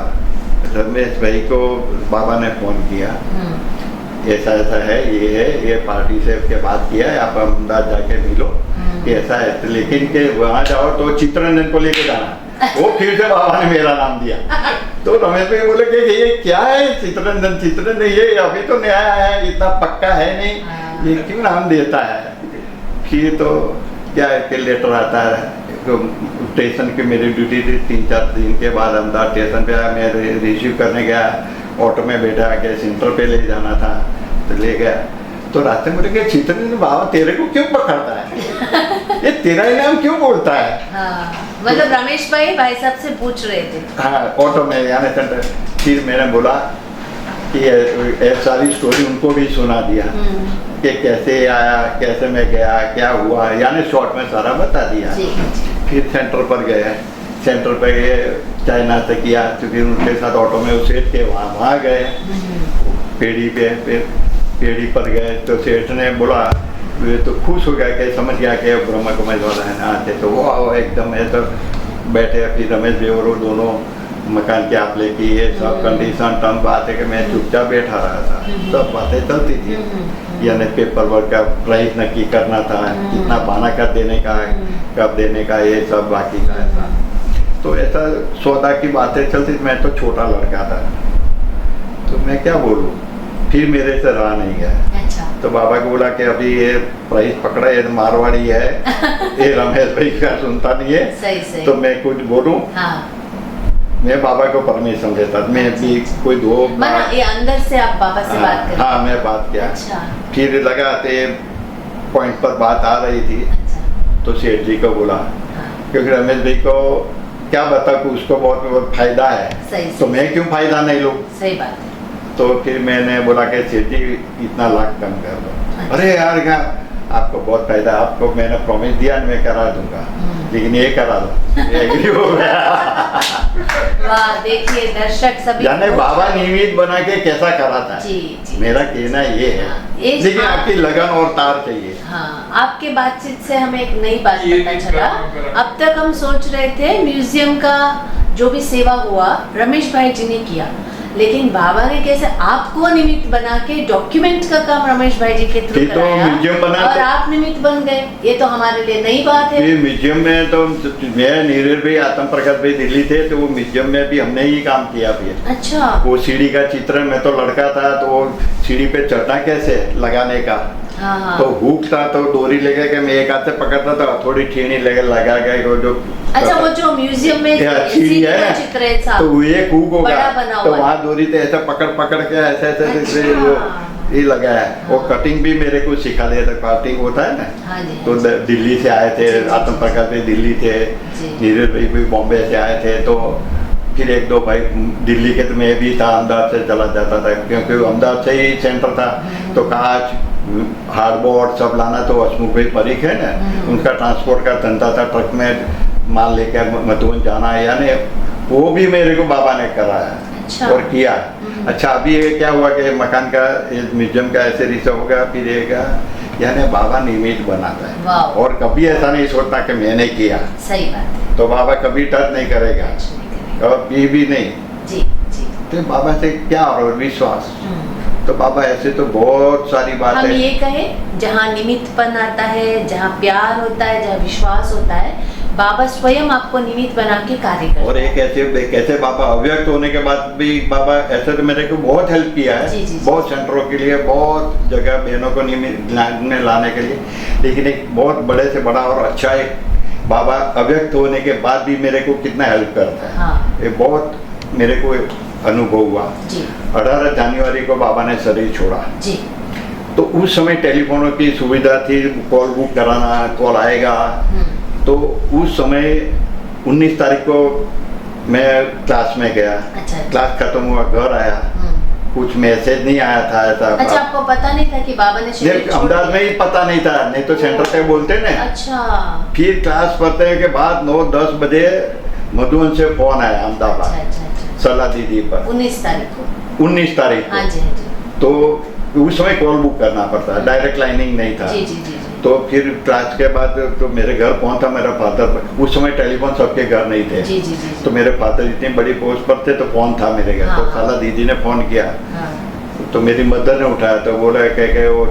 रमेश भाई को बाबा ने फोन किया, ऐसा ऐसा है, ये पार्टी से के बात किया है, आप अहमदाबाद जाके मिलो कि ऐसा है। तो लेकिन के वहाँ जाओ तो चित्ररंजन को लेके जाना। वो फिर से बाबा ने मेरा नाम दिया। तो रमेश भाई बोले कि ये क्या है चित्ररंजन, ये अभी तो नया है, इतना पक्का है नहीं, ये क्यों नाम देता है? फिर तो क्या है कि लेटर आता है, तो स्टेशन की मेरी ड्यूटी थी, 3-4 दिन के बाद अहमदाबाद स्टेशन पे आया। मैं रिसीव करने गया, ऑटो में बैठा के सेंटर पे ले जाना था, तो ले गया। तो रास्ते में बोले चित्रंजन बाबा तेरे को क्यों पकड़ता है, ये तेरा ही नाम क्यों बोलता है। हाँ, मतलब रमेश भाई साहब से पूछ रहे थे। हाँ, ऑटो में यानी सेंटर। फिर मैंने बोला कि ये सारी स्टोरी उनको भी सुना दिया कि कैसे आया, कैसे मैं गया, क्या हुआ, यानी शॉर्ट में सारा बता दिया। फिर सेंटर पर गए, सेंटर पे गए, चाय नाश्ता किया, तो फिर उनके साथ ऑटो में वो सेठ थे वहाँ गए पेड़ी पे। फिर पेड़ी पर गए तो सेठ ने बोला, वे तो खुश हो गया कि समझ गया कि ब्रह्मा कुमारी वाला है ना आते, तो वो आओ एकदम ऐसा बैठे। फिर रमेश जी और वो दोनों मकान की आप लेके ये सब कंडीशन टर्म बात है कि मैं चुपचाप बैठा रहा था, सब बातें चलती थी। यानी पेपर वर्क का प्राइस नक्की करना था, कितना बाना कर देने का, कब देने का, ये सब बाकी का ऐसा। तो ऐसा सौदा की बातें चलती। मैं तो छोटा लड़का था, तो मैं क्या बोलूँ, फिर मेरे से रहा नहीं गया। अच्छा। तो बाबा को बोला कि अभी ये प्राइस पकड़ा, ये मारवाड़ी है, ये रमेश भाई का सुनता नहीं है। सही। तो मैं कुछ बोलूं। हाँ। मैं बाबा को परमिशन देता, मैं भी कोई दो ये अंदर से आप बाबा से बात करें। हाँ, मैं बात किया। अच्छा। फिर लगा पॉइंट पर बात आ रही थी। अच्छा। तो सेठ जी को बोला, क्योंकि रमेश भाई को क्या बता कि उसको बहुत फायदा है। सही। तो मैं क्यों फायदा नहीं लूं। सही बात है। तो फिर मैंने बोला कि सेठ जी इतना लाख कम कर दो। अच्छा। अरे यार क्या, आपको बहुत फायदा, आपको मैंने प्रॉमिस दिया, मैं करा दूंगा, लेकिन ये करा दो। एग्री हो गया। वाह, देखिए दर्शक सभी, यानी बाबा निमित्त बना के कैसा कराता है। जी। मेरा कहना ये है। लेकिन आपकी लगन और तार चाहिए। हाँ, आपके बातचीत से हमें एक नई बात पता चला। अब तक हम सोच रहे थे म्यूजियम का जो भी सेवा हुआ रमेश भाई जी ने किया, लेकिन बाबा ने कैसे आपको निमित्त बना के डॉक्यूमेंट का काम रमेश भाई जी के थ्रू कराया, म्यूजियम बना और आप निमित्त बन गए। ये तो हमारे लिए नई बात है। म्यूजियम में तो मैं, नीरज भाई, आत्म प्रकाश भाई दिल्ली थे, तो वो म्यूजियम में भी हमने ही काम किया। फिर अच्छा। वो सीढ़ी का चित्रण, मैं तो लड़का था, तो वो सीढ़ी पे चढ़ना कैसे लगाने का। हाँ। तो हुक था, तो डोरी लेके के मैं एक हाथ से पकड़ता था, थोड़ी ठेनी लेके लगा के जो। अच्छा, वो जो म्यूजियम में सीढ़ी है चित्र है साहब, तो एक हुक होगा, तो है। वहाँ डोरी से ऐसा पकड़ के ऐसे ये लगा है। वो कटिंग भी मेरे को सिखा दिया था, कटिंग होता है ना। हाँ जी। तो दिल्ली से आए थे, आत्म प्रकाश भाई दिल्ली थे, नीरज भाई भी बॉम्बे से आए थे। तो फिर एक दो भाई दिल्ली के, तो मैं भी था, अहमदाबाद से चला जाता था, क्योंकि अहमदाबाद से ही सेंटर था। तो कांच, हार्डबोर्ड सब लाना, तो हसमुख भाई परीख है ना, उनका ट्रांसपोर्ट का धंधा था, ट्रक में माल लेकर मधुबन जाना है, यानी वो भी मेरे को बाबा ने कराया। अच्छा। और किया। अच्छा, अभी ये क्या हुआ कि मकान का, म्यूजियम का ऐसे रिश्ता होगा, फिर यानी बाबा निमित्त बनाता है, और कभी ऐसा नहीं सोचता कि मैंने किया। सही बात है। तो बाबा कभी टच नहीं करेगा, और भी नहीं। जी। तो बाबा से क्या और विश्वास। तो बाबा ऐसे तो बहुत सारी बात हम है। ये कहें, जहाँ निमित्तपन आता है, जहाँ प्यार होता है, जहाँ विश्वास होता है, बाबा स्वयं आपको निमित्त बना के कार्य करते हैं। और एक कैसे बाबा अव्यक्त होने के बाद भी बाबा ऐसे तो मेरे को बहुत हेल्प किया है। जी। बहुत सेंटरों के लिए, बहुत जगह बहनों को निमित्त में लाने के लिए। लेकिन एक बहुत बड़े से बड़ा और अच्छा एक बाबा अव्यक्त होने के बाद भी मेरे को कितना हेल्प करता है। हाँ। ये बहुत मेरे को अनुभव हुआ। 18 जनवरी को बाबा ने शरीर छोड़ा जी। तो उस समय टेलीफोनों की सुविधा थी, कॉल बुक कराना, कॉल आएगा। तो उस समय 19 तारीख को मैं क्लास में गया। अच्छा। क्लास खत्म हुआ, घर आया, कुछ मैसेज नहीं आया था ऐसा। अच्छा, आपको पता नहीं था कि बाबा ने शरीर छोड़ अहमदाबाद में ही पता नहीं था, नहीं तो सेंटर पे बोलते ना। अच्छा। फिर क्लास पढ़ने के बाद 9-10 बजे मधुबन से फोन आया अहमदाबाद। अच्छा। सलाह दीदी पर 19 तारीख को। 19 तारीख को। हाँ जी। तो उस समय कॉल बुक करना पड़ता है, डायरेक्ट लाइनिंग नहीं था। जी। तो फिर क्लास के बाद तो मेरे घर फोन था, मेरा फादर, उस समय टेलीफोन सबके घर नहीं थे। जी। तो मेरे फादर इतनी बड़ी पोस्ट पर थे, तो फोन था मेरे घर। तो साला दीदी ने फोन किया। तो मेरी मदर ने उठाया, तो बोला कि वो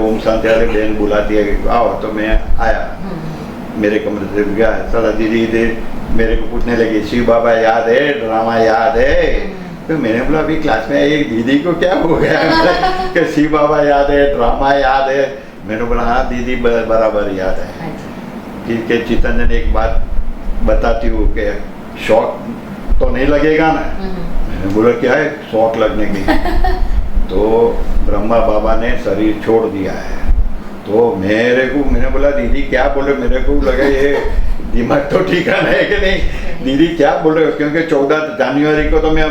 ओम शांति वाली बहन बुलाती है, आओ। तो मैं आया, मेरे कमरे से गया। साला दीदी मेरे को पूछने लगी, शिव बाबा याद है, ड्रामा याद है? तो मैंने बोला अभी क्लास में एक दीदी को क्या हो गया कि शिव बाबा याद है, ड्रामा याद है? मैंने बोला हाँ दीदी बराबर याद है। फिर के चितरंजन एक बात बताती हूँ कि शौक तो नहीं लगेगा ना। मैंने बोला क्या है शौक लगने की? तो ब्रह्मा बाबा ने शरीर छोड़ दिया है। तो मैंने बोला दीदी क्या बोले, मेरे को लगा ये दिमाग तो ठिकाना है कि नहीं, दीदी क्या बोल रहे हो, क्योंकि 14 जनवरी को तो मैं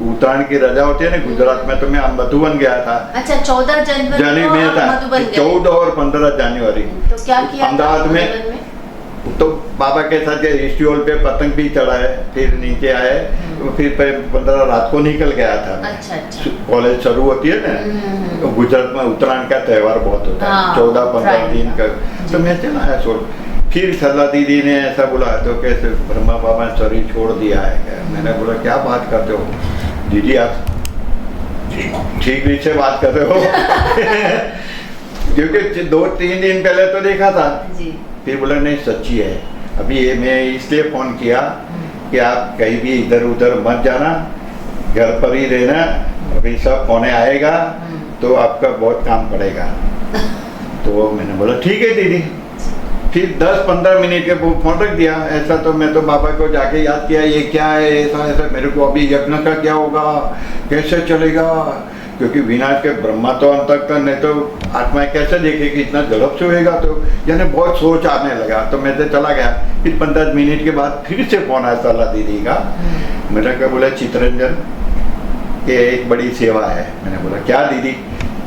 उत्तरायण की रजा होती है ना गुजरात में, तो मैं मधुबन गया था। अच्छा 14 जनवरी को में था, मधुबन गए। 14 और 15 जनवरी तो क्या किया अहमदाबाद में? तो बाबा के साथ रिश्तियोल पे पतंग भी चढ़ाए, फिर नीचे आए, फिर 15 रात को निकल गया था। अच्छा अच्छा। कॉलेज शुरू होती है ना, तो गुजरात में उत्तरायण का त्योहार बहुत होता है, 14-15 दिन का। तो मैं चला आया फिर सरला दीदी ने ऐसा बोला तो कैसे ब्रह्मा बाबा ने शरीर छोड़ दिया है क्या? मैंने बोला क्या बात करते हो दीदी, आप ठीक रीत से बात कर रहे हो क्योंकि 2-3 दिन पहले तो देखा था जी। फिर बोला नहीं सच्ची है। अभी ये मैं इसलिए फोन किया कि आप कहीं भी इधर उधर मत जाना, घर पर ही रहना, अभी सब फोन आएगा तो आपका बहुत काम पड़ेगा तो मैंने बोला ठीक है दीदी। फिर 10-15 मिनट के फोन रख दिया। ऐसा तो मैं तो बाबा को जाके याद किया ये क्या है, ऐसा ऐसा मेरे को अभी यज्ञ का क्या होगा, कैसे चलेगा, क्योंकि विनाश के ब्रह्मा तो अंत तक नहीं तो आत्मा कैसे देखेगी, इतना झड़प से होएगा। तो यानी बहुत सोच आने लगा, तो मैं तो चला गया। फिर 15 मिनट के बाद फिर से फोन आया सरला दीदी का। मैंने क्या बोला चित्रंजन के एक बड़ी सेवा है। मैंने बोला क्या दीदी?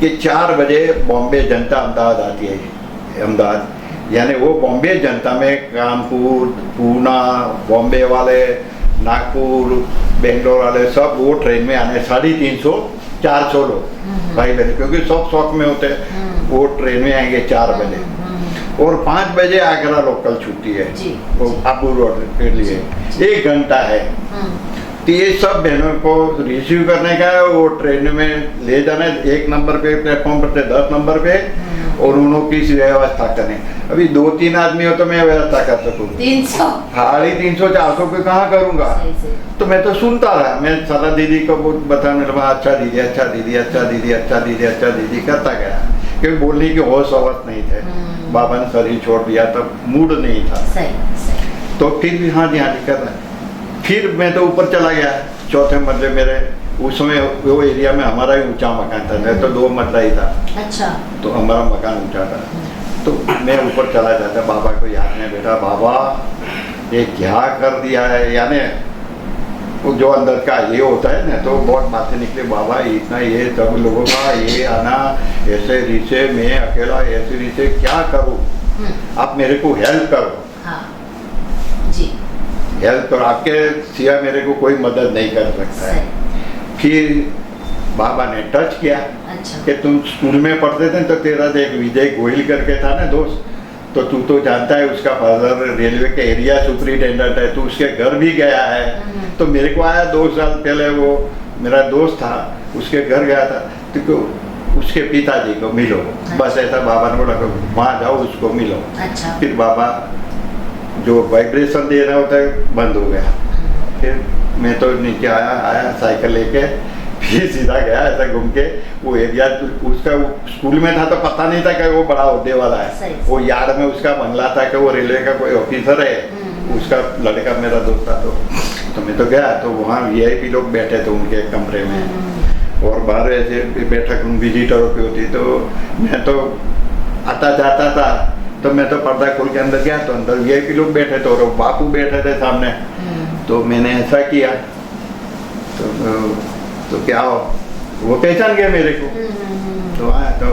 कि 4 बजे बॉम्बे जनता अहमदाबाद आती है, अहमदाबाद यानी वो बॉम्बे जनता में कानपुर, पूना, बॉम्बे वाले, नागपुर, बेंगलोर वाले सब वो ट्रेन में आने 350-400 लोग भाई बहन, क्योंकि सब शौक में होते हैं। वो ट्रेन में आएंगे 4 बजे और 5 बजे आगरा लोकल छुट्टी है वो आबू रोड के लिए 1 घंटा है। तो ये सब बहनों को रिसीव करने का है, वो ट्रेन में ले जाना है। 1 नंबर पे प्लेटफॉर्म पर थे, 10 नंबर पे, और उन्होंने की व्यवस्था करने। अभी 2-3 आदमी हो तो मैं व्यवस्था कर सकूँ, 300-400 पे कहाँ करूँगा? तो मैं तो सुनता रहा। मैं सरला दीदी को बताने लगा अच्छा दीदी, अच्छा दीदी, अच्छा दीदी, अच्छा दीदी, अच्छा दीदी करता गया, क्योंकि बोलने की होश अवस नहीं थे। बाबा ने शरीर छोड़ दिया, तब मूड नहीं था। तो फिर भी हाँ जी कर रहा है। फिर मैं तो ऊपर चला गया 4थे मंजिल मेरे, उस समय वो एरिया में हमारा ही ऊंचा मकान था, मैं तो 2 मंजिला ही था। अच्छा। तो हमारा मकान ऊंचा था, तो मैं ऊपर चला जाता, बाबा को याद में बेटा बाबा ये क्या कर दिया है, यानी वो जो अंदर का ये होता है ना, तो बहुत बातें निकले बाबा इतना ये सब लोगों का ये आना ऐसे रीसे, मैं अकेला ऐसे रीसे क्या करूँ, आप मेरे को हेल्प करो। हाँ जी, हेल्प करो, आपके सिवा मेरे को कोई मदद नहीं कर सकता है। फिर बाबा ने टच किया। अच्छा। कि तुम स्कूल में पढ़ते थे तो तेरा एक विजय गोयल करके था ना दोस्त, तो तू तो जानता है उसका फादर रेलवे के एरिया सुपरिटेंडेंट है, तो उसके घर भी गया है। तो मेरे को आया 2 साल पहले, वो मेरा दोस्त था, उसके घर गया था, तो उसके पिताजी को मिलो। अच्छा। बस ऐसा बाबा ने बोला वहाँ जाओ उसको मिलो। अच्छा। फिर बाबा जो वाइब्रेशन देना होता है बंद हो गया। फिर मैं तो नीचे आया साइकिल लेके, फिर सीधा गया ऐसा घूम के वो एरिया। उसका स्कूल में था तो पता नहीं था कि वो बड़ा होने वाला है। वो यार्ड में उसका बंगला था कि वो रेलवे का कोई ऑफिसर है, उसका लड़का मेरा दोस्त था। तो मैं तो गया, तो वहाँ VIP लोग बैठे थे उनके कमरे में, और बाहर ऐसे बैठक विजिटरों की होती। तो मैं तो आता जाता था, तो मैं तो पर्दा खोल के अंदर गया, तो अंदर VIP लोग बैठे थे और बापू बैठे थे सामने। तो मैंने ऐसा किया तो क्या हो, वो पहचान गया मेरे को। तो आया, तो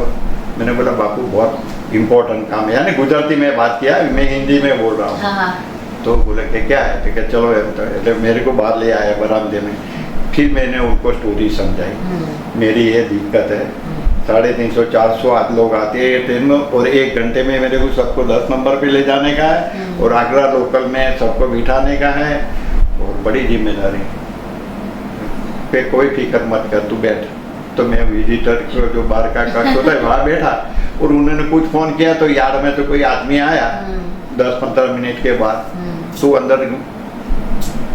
मैंने बोला बापू बहुत इम्पोर्टेंट काम है, यानी गुजराती में बात किया, मैं हिंदी में बोल रहा हूँ। हाँ। तो बोले कि क्या है? ठीक है चलो, तो मेरे को बाहर ले आया बरामदे में। फिर मैंने उनको स्टोरी समझाई, मेरी ये दिक्कत है, 350-400 लोग आते हैं ट्रेन में, और 1 घंटे में मेरे को सबको 10 नंबर पे ले जाने का है, और आगरा लोकल में सबको बिठाने का है, और बड़ी जिम्मेदारी पे कोई फिक्र मत कर, तू बैठ। तो मैं विजिटर को जो बाहर का कक्ष होता है वहाँ बैठा, और उन्होंने कुछ फोन किया, तो यार में तो कोई आदमी आया 10-15 मिनट के बाद, तो अंदर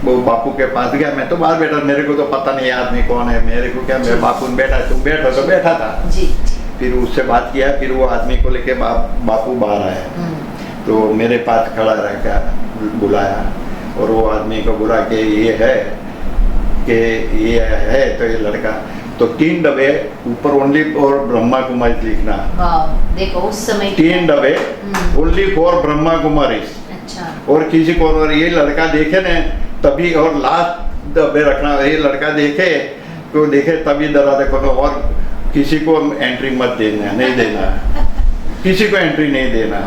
वो बापू के पास गया। मैं तो बाहर बैठा, मेरे को तो पता नहीं आदमी कौन है, मेरे को क्या, मैं बापू बैठा, तुम बैठो, तो बैठा था जी। फिर उससे बात किया, फिर वो आदमी को लेके बापू बाहर आया, तो मेरे पास खड़ा रह कर बुलाया, और वो आदमी को बोला कि ये है, कि ये है, तो ये लड़का, तो 3 डब्बे ऊपर ओनली फॉर ब्रह्मा कुमारी लिखना। वाह, देखो उस समय 3 डब्बे ओनली फॉर ब्रह्मा कुमारी। अच्छा। और किसी को और ये लड़का देखे ना तभी, और लास्ट डब्बे रखना, ये लड़का देखे तो देखे तभी दरवाजा खोलो, और किसी को एंट्री मत देना, नहीं देना किसी को एंट्री नहीं देना।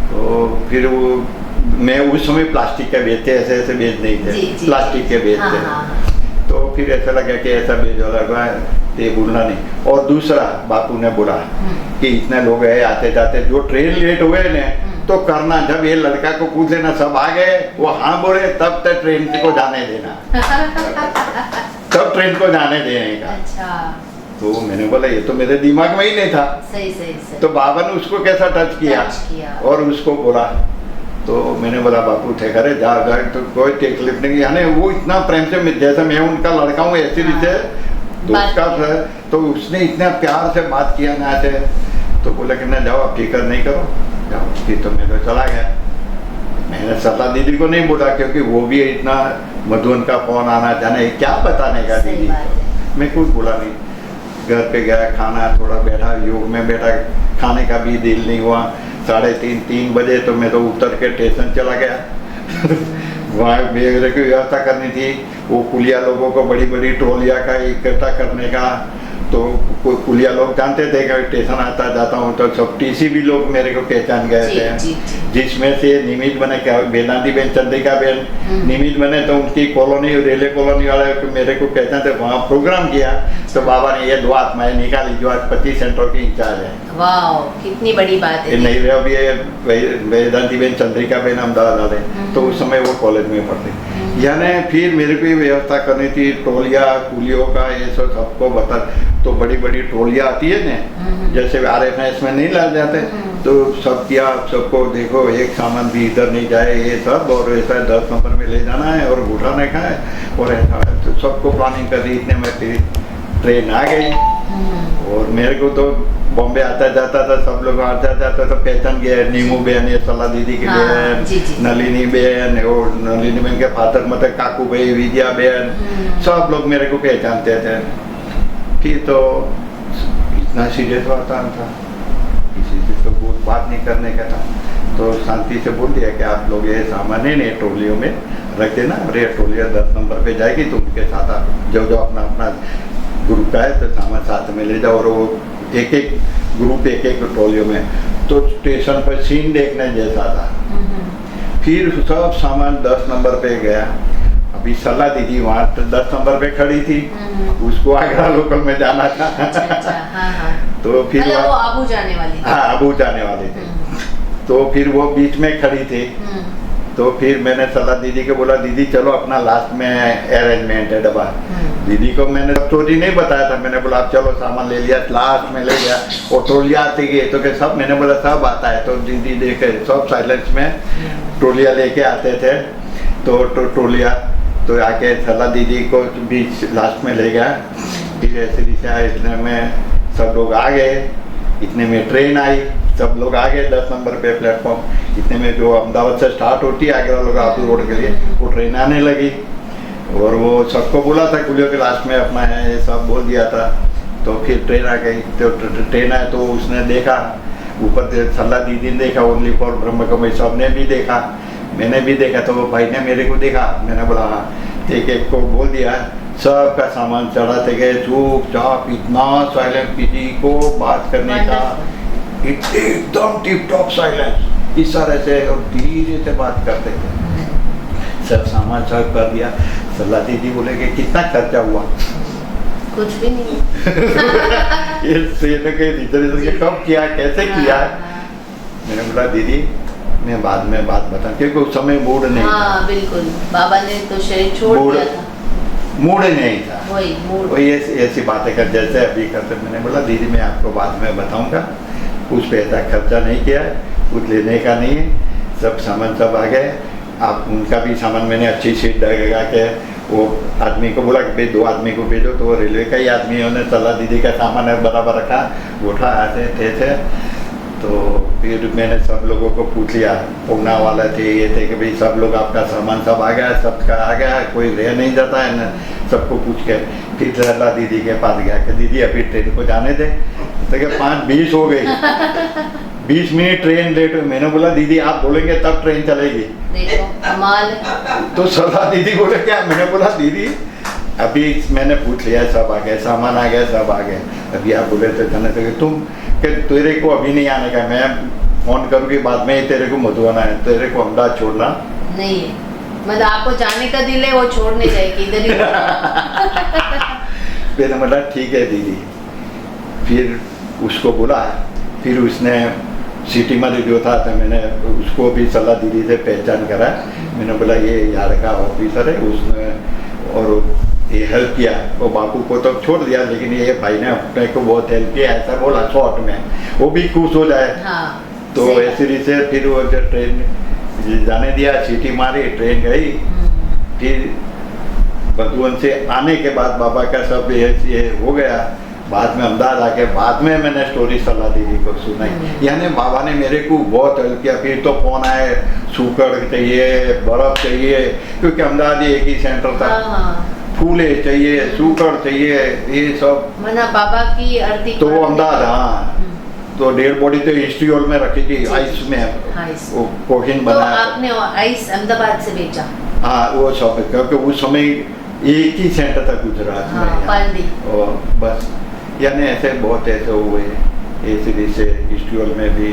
तो फिर वो मैं उस समय प्लास्टिक के बेचते, ऐसे ऐसे बेच नहीं थे, प्लास्टिक के बेचते। तो फिर ऐसा लगा कि ऐसा बेच लगा ये बोलना नहीं। और दूसरा बापू ने बोला कि इतने लोग है आते जाते, जो ट्रेन लेट हुए ना तो करना, जब ये लड़का को पूछ लेना सब आ गए, वो हाँ बोले तब तक ट्रेन को जाने देना तब ट्रेन को जाने देने का। अच्छा। तो मैंने बोला ये तो मेरे दिमाग में ही नहीं था। सही सही सही। तो बाबा ने उसको कैसा टच किया और उसको बोला। तो मैंने बोला बापू थे करे जा जाए तो कोई तकलीफ नहीं, यानी वो इतना प्रेम से, जैसे मैं उनका लड़का हूँ ऐसी रीते दोस्त का था, तो उसने इतना प्यार से बात किया ना से। तो बोला कि ना जाओ आप फिक्र नहीं करो जाओ। फिर तो मैं तो चला गया। मैंने सता दीदी को नहीं बोला क्योंकि वो भी इतना मधुबन का फोन आना जाने क्या बताने का दीदी को, मैं कुछ बोला नहीं। घर पे गया, खाना थोड़ा बैठा, योग में बैठा, खाने का भी दिल नहीं हुआ। 3:30 बजे तो मैं तो उतर के स्टेशन चला गया वहाँ मेरे की व्यवस्था करनी थी। वो कुलिया लोगों को बड़ी बड़ी ट्रोलिया का इकट्ठा करने का, तो कोई कुलिया लोग जानते थे कि स्टेशन आता जाता हूँ, तो सब टीसी भी लोग मेरे को पहचान गए थे। जिसमें से निमित बने क्या वेदांती बेन, चंद्रिका बेन निमित बने, तो उनकी कॉलोनी रेलवे कॉलोनी वाले मेरे को पहचानते। वहाँ प्रोग्राम किया तो बाबा ने ये 2 आत्माएं निकाली जो आज 25 सेंटर की इंचार्ज है। वाह, कितनी बड़ी बात है। नहीं रहे अभी ये वेदांती बेन, चंद्रिका बेन अहमदाबाद वाले, तो उस समय वो कॉलेज में पढ़ते। यानी फिर मेरे को व्यवस्था करनी थी ट्रोलिया कुलियों का, ये सब सबको बता। तो बड़ी बड़ी ट्रोलियाँ आती है ना, जैसे RFS में नहीं ला जाते, तो सब किया, सबको देखो एक सामान भी इधर नहीं जाए ये सब, और ऐसा 10 नंबर में ले जाना है और उठाने का है, और ऐसा तो सबको प्लानिंग कर दी। इतने में फिर ट्रेन आ गई और मेरे को तो बॉम्बे आता जाता था, सब लोग आता जाता तो पहचान गया। नीमू बहन, ये सला दीदी की बहन, नलिनी बहन, और नलिनी बहन के फादर मतलब काकू भाई, विजया बहन, सब लोग मेरे को पहचानते थे। फिर तो इतना सीरियस वाता था, किसी से तो बहुत बात नहीं करने का था। तो शांति से बोल दिया कि आप लोग ये सामान है नहीं ट्रोलियों में रख देना, और ये ट्रोलियाँ 10 नंबर पे जाएगी तो उनके साथ आप जो जो अपना अपना ग्रुप का है तो सामान साथ में ले जाओ। और वो एक एक ग्रुप एक एक ट्रोलियों में, तो स्टेशन पर सीन देखने जैसा था। फिर सब सामान 10 नंबर पे गया। अभी सला दीदी वहाँ 10 नंबर पे खड़ी थी, उसको आगरा लोकल में जाना था। तो फिर वो आबू जाने वाली थी। हाँ, आबू जाने वाली थी। तो फिर वो बीच में खड़ी थी। तो फिर मैंने सला दीदी को बोला दीदी चलो अपना लास्ट में अरेंजमेंट है डब्बा। दीदी को मैंने स्टोरी नहीं बताया था, मैंने बोला आप चलो सामान ले लिया, लास्ट में ले गया। और ट्रोलिया आती गई तो सब, मैंने बोला सब आता है। तो दीदी देखे सब साइलेंस में ट्रोलिया लेके आते थे। तो ट्रोलिया तो आके सला दीदी को बीच लास्ट में ले गया। फिर ऐसे दिशा इतने में सब लोग आ गए, इतने में ट्रेन आई, सब लोग आ गए 10 नंबर पे प्लेटफॉर्म। इतने में जो अहमदाबाद से स्टार्ट होती है आगरा लोग आप रोड के लिए, वो ट्रेन आने लगी। और वो सबको बोला था कुलियों के लास्ट में अपना है, ये सब बोल दिया था। तो फिर ट्रेन आ गई। तो ट्रेन आए तो उसने देखा, ऊपर से सला दीदी ने देखा, ओनली फॉर ब्रह्म कमई सबने भी देखा, मैंने भी देखा। तो वो भाई ने मेरे को देखा, मैंने बोला हाँ, एक एक को बोल दिया। सबका सामान चढ़ाते गए चुपचाप, इतना साइलेंट, किसी को बात करने का एकदम टिप टॉप साइलेंस, इस तरह से और धीरे से बात करते थे। सब सामान सब कर दिया। सला दीदी बोले कि कितना खर्चा हुआ? कुछ भी नहीं। ये कब किया, कैसे किया? मैंने बोला दीदी मैं बाद में बात बता, क्योंकि उस समय मूड नहीं था। बिल्कुल, बाबा ने तो शरीर छोड़ दिया था, मूड नहीं था। वही ऐसी बातें कर जैसे अभी करते। मैंने बोला दीदी मैं आपको बाद में बताऊंगा, कुछ पैसा खर्चा नहीं किया है, कुछ लेने का नहीं है, सब सामान सब आ गए। आप उनका भी सामान मैंने अच्छी सीट लगा के वो आदमी को बोला कि भाई 2 आदमी को भेजो। तो वो रेलवे का ही आदमी उन्होंने सला दीदी का सामान है बराबर रखा, उठा आते थे। तो फिर मैंने सब लोगों को पूछ लिया, पुगना वाला थे, ये थे कि भाई सब लोग आपका सामान सब आ गया, सबका आ गया, कोई रह नहीं जाता है न। सबको पूछ के फिर सरला दीदी के पास गया कि दीदी अभी ट्रेन को जाने दे, तो क्या 5:20 हो गई, 20 मिनट ट्रेन लेट हुई। मैंने बोला दीदी आप बोलेंगे तब ट्रेन चलेगी। देखो कमाल। तो सरला दीदी बोले क्या? मैंने बोला दीदी अभी मैंने पूछ लिया, सब आ गए, सामान आ गया, सब आ गया, अभी आप बोले तो जाने दे। तुम कि तेरे को अभी नहीं आने का, मैं फोन करूँगी बाद में ही, तेरे को मधुबन है, तेरे को अहमदाबाद छोड़ना नहीं है, मतलब आपको जाने का दिल है, वो छोड़ने जाएगी इधर ही। मैंने बोला ठीक है दीदी। फिर उसको बोला, फिर उसने सिटी में जो था तो मैंने उसको भी सलाह दीदी से पहचान करा। मैंने बोला ये यहाँ का ऑफिसर है, उसने और ये हेल्प किया। वो बापू को तो छोड़ दिया, लेकिन ये भाई ने अपने को बहुत हेल्प किया, ऐसा बोला शॉर्ट में, वो भी खुश हो जाए। हाँ, तो ऐसे से फिर वो जब ट्रेन जाने दिया, सीटी मारी, ट्रेन गई। फिर मधुबन से आने के बाद बाबा का सब ये हो गया। बाद में अहमदाबाद आके बाद में मैंने स्टोरी सलाह दीदी को सुनाई। यानी बाबा ने मेरे को बहुत हेल्प किया। फिर तो फोन आए, सूकड़ चाहिए, बर्फ चाहिए, क्योंकि अहमदाबाद एक ही सेंटर था। फूले चाहिए, सूकड़ चाहिए, ये सब मना बाबा की आरती तो अहमदाबाद। हाँ, तो डेड बॉडी तो हिस्ट्री हॉल में रखी थी, आइस में वो कोहिन तो बनाया। आपने आइस अहमदाबाद से भेजा? हाँ, वो सब, क्योंकि उस समय एक ही सेंटर था गुजरात में। और बस यानी ऐसे बहुत ऐसे हुए, ऐसे जैसे हिस्ट्री हॉल में भी।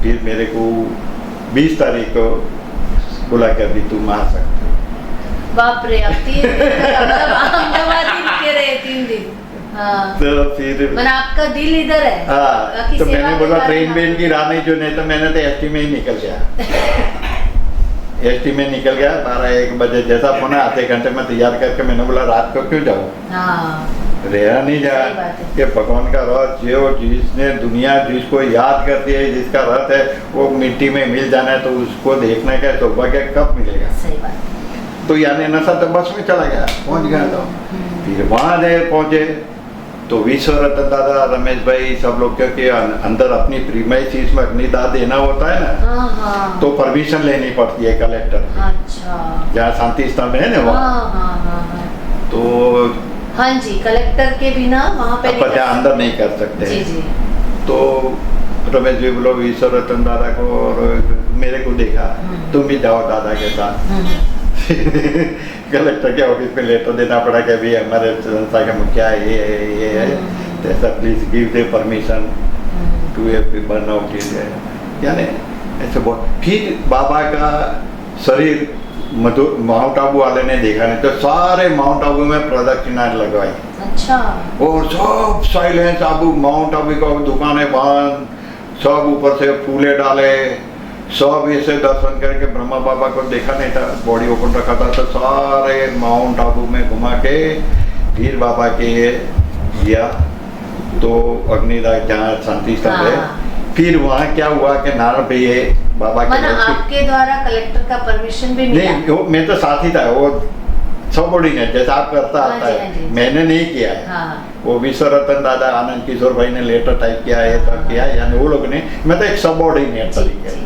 फिर मेरे को 20 तारीख को बोला कि अभी तुम आ सकते हो। बाप रे, अब 3 दिन अहमदाबाद ही रुके रहे, 3 दिन। हाँ। तो फिर मैंने आपका दिल इधर है। हाँ, तो मैंने बोला ट्रेन वेन की राह नहीं जो, नहीं तो मैंने तो एसटी में ही निकल गया। एसटी में निकल गया 12-1 बजे, जैसा फोन आधे घंटे में तैयार करके। मैंने बोला रात को क्यों जाऊँ, रहा नहीं जा कि भगवान का रथ जो जिसने दुनिया जिसको याद करती है, जिसका रथ है वो मिट्टी में मिल जाना है, तो उसको देखने का सौभाग्य कब मिलेगा। सही बात। तो यानी नशा तो बस में चला गया, पहुंच गया। तो फिर वहाँ गए, पहुंचे तो विश्वरतन दादा, रमेश भाई, सब लोग, क्योंकि अंदर अपनी प्रीमाइस में अग्निदाह देना होता है ना, तो परमिशन लेनी पड़ती है कलेक्टर। अच्छा, जहाँ शांति स्तंभ है ना वहाँ, तो हाँ जी, कलेक्टर के बिना वहाँ पे अंदर नहीं कर सकते। जी जी। तो रमेश जी बोलो विश्वरतन दादा को और मेरे को देखा, तुम भी जाओ दादा के साथ। कलेक्टर के ऑफिस में लेटर देना पड़ा कि अभी हमारे संस्था का मुखिया ये है, ऐसा please give the permission to burn out. यानी ऐसे बहुत। फिर बाबा का शरीर माउंट आबू वाले ने देखा नहीं, तो सारे माउंट आबू में प्रदक्षिणा लगवाई। अच्छा। और सब साइलेंस, आबू माउंट आबू का दुकानें बंद, सब ऊपर से फूले डाले, सब ऐसे दर्शन करके। ब्रह्मा बाबा को देखा नहीं था, बॉडी ओपन रखा था, तो सारे माउंट आबू में घुमा के फिर बाबा के गया। तो अग्निदाह जहाँ शांति स्तंभ है, फिर वहाँ क्या हुआ कि नारायण भैया बाबा के आपके द्वारा कलेक्टर का परमिशन भी मिला? नहीं, मैं तो साथ ही था, वो सबॉर्डिनेट जैसा आप करता आता है, मैंने नहीं किया है। वो विश्वरतन दादा, आनंद किशोर भाई ने लेटर टाइप किया है, सब किया, यानी वो लोग ने, मैं तो एक सबॉर्डिनेट तरीके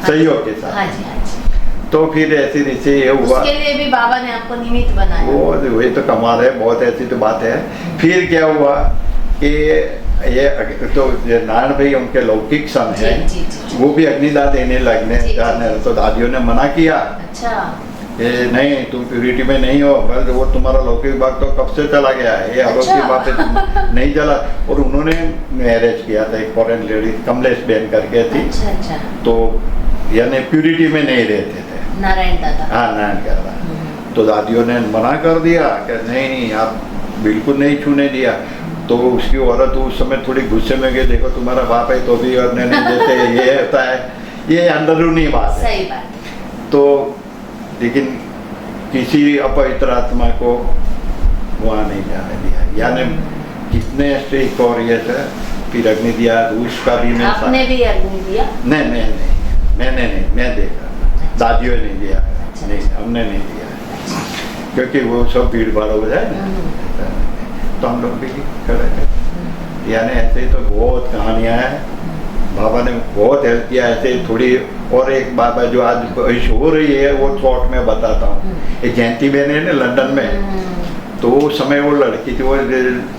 सहयोग के साथ। तो फिर ऐसे जैसे ये हुआ, उसके लिए भी बाबा ने आपको निमित्त बनाया। वो ये तो कमाल है, बहुत ऐसी तो बात है। फिर क्या हुआ कि ये तो नारायण भाई उनके लौकिक सन है, वो भी अग्निदाह देने लगने जाने, तो दादियों ने मना किया। अच्छा। ये नहीं, तुम प्यूरिटी में नहीं हो, बस वो तुम्हारा लौकिक भाग तो कब से चला गया है, ये अलौकिक बातें नहीं चला। और उन्होंने मैरिज किया था एक फॉरेन लेडी, कमलेश बेन करके थी। अच्छा। तो यानी प्यूरिटी में नहीं रहते थे नारायण दादा। हाँ, नारायण दादा। तो दादियों ने मना कर दिया कि नहीं, आप बिल्कुल नहीं छूने दिया। तो उसकी औरत उस समय थोड़ी गुस्से में गई, देखो तुम्हारा बाप है तो भी और नहीं देते, ये होता है, ये अंदरूनी बात है। सही बात। तो लेकिन किसी अपवित्र आत्मा को वहाँ नहीं जाने दिया, यानी कितने स्ट्रिक्ट और ये था। फिर अग्नि दिया, उसका भी मैं आपने भी अग्नि दिया? नहीं, मैंने नहीं, मैं देखा, दादियों ने दिया। नहीं, हमने नहीं दिया, क्योंकि वो सब भीड़ भाड़ हो जाए ना, तो हम लोग भी करे थे। यानी ऐसे तो बहुत कहानियाँ हैं, बाबा ने बहुत हेल्प किया ऐसे थोड़ी। और एक बाबा जो आज हो रही है वो शॉर्ट में बताता हूँ। एक जयंती बहन है ना लंदन में, तो उस समय वो लड़की थी, वो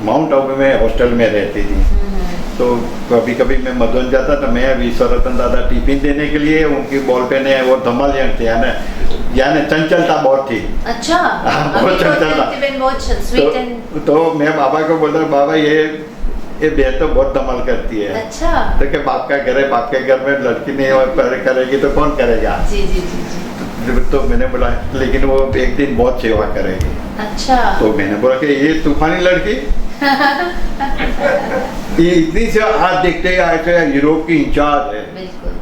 माउंट आबू में हॉस्टल में रहती थी। तो कभी कभी मैं मधुबन जाता था, मैं विश्वरतन दादा टिफिन देने के लिए उनकी बॉल पेन है वो धमाल थे, यानी चंचलता बहुत थी। अच्छा, बहुत चंचलता। बहुत स्वीट एंड तो मैं बाबा को बोलता बाबा ये बहन तो बहुत धमाल करती है। अच्छा, तो क्या बाप का घर है, बाप के घर में लड़की नहीं करेगी तो कौन करेगा। जी जी जी जी। तो मैंने बोला लेकिन वो एक दिन बहुत सेवा करेगी। अच्छा, तो मैंने बोला कि ये तूफानी लड़की ये इतनी सेवा आज देखते हैं यूरोप की इंचार्ज है। बिल्कुल।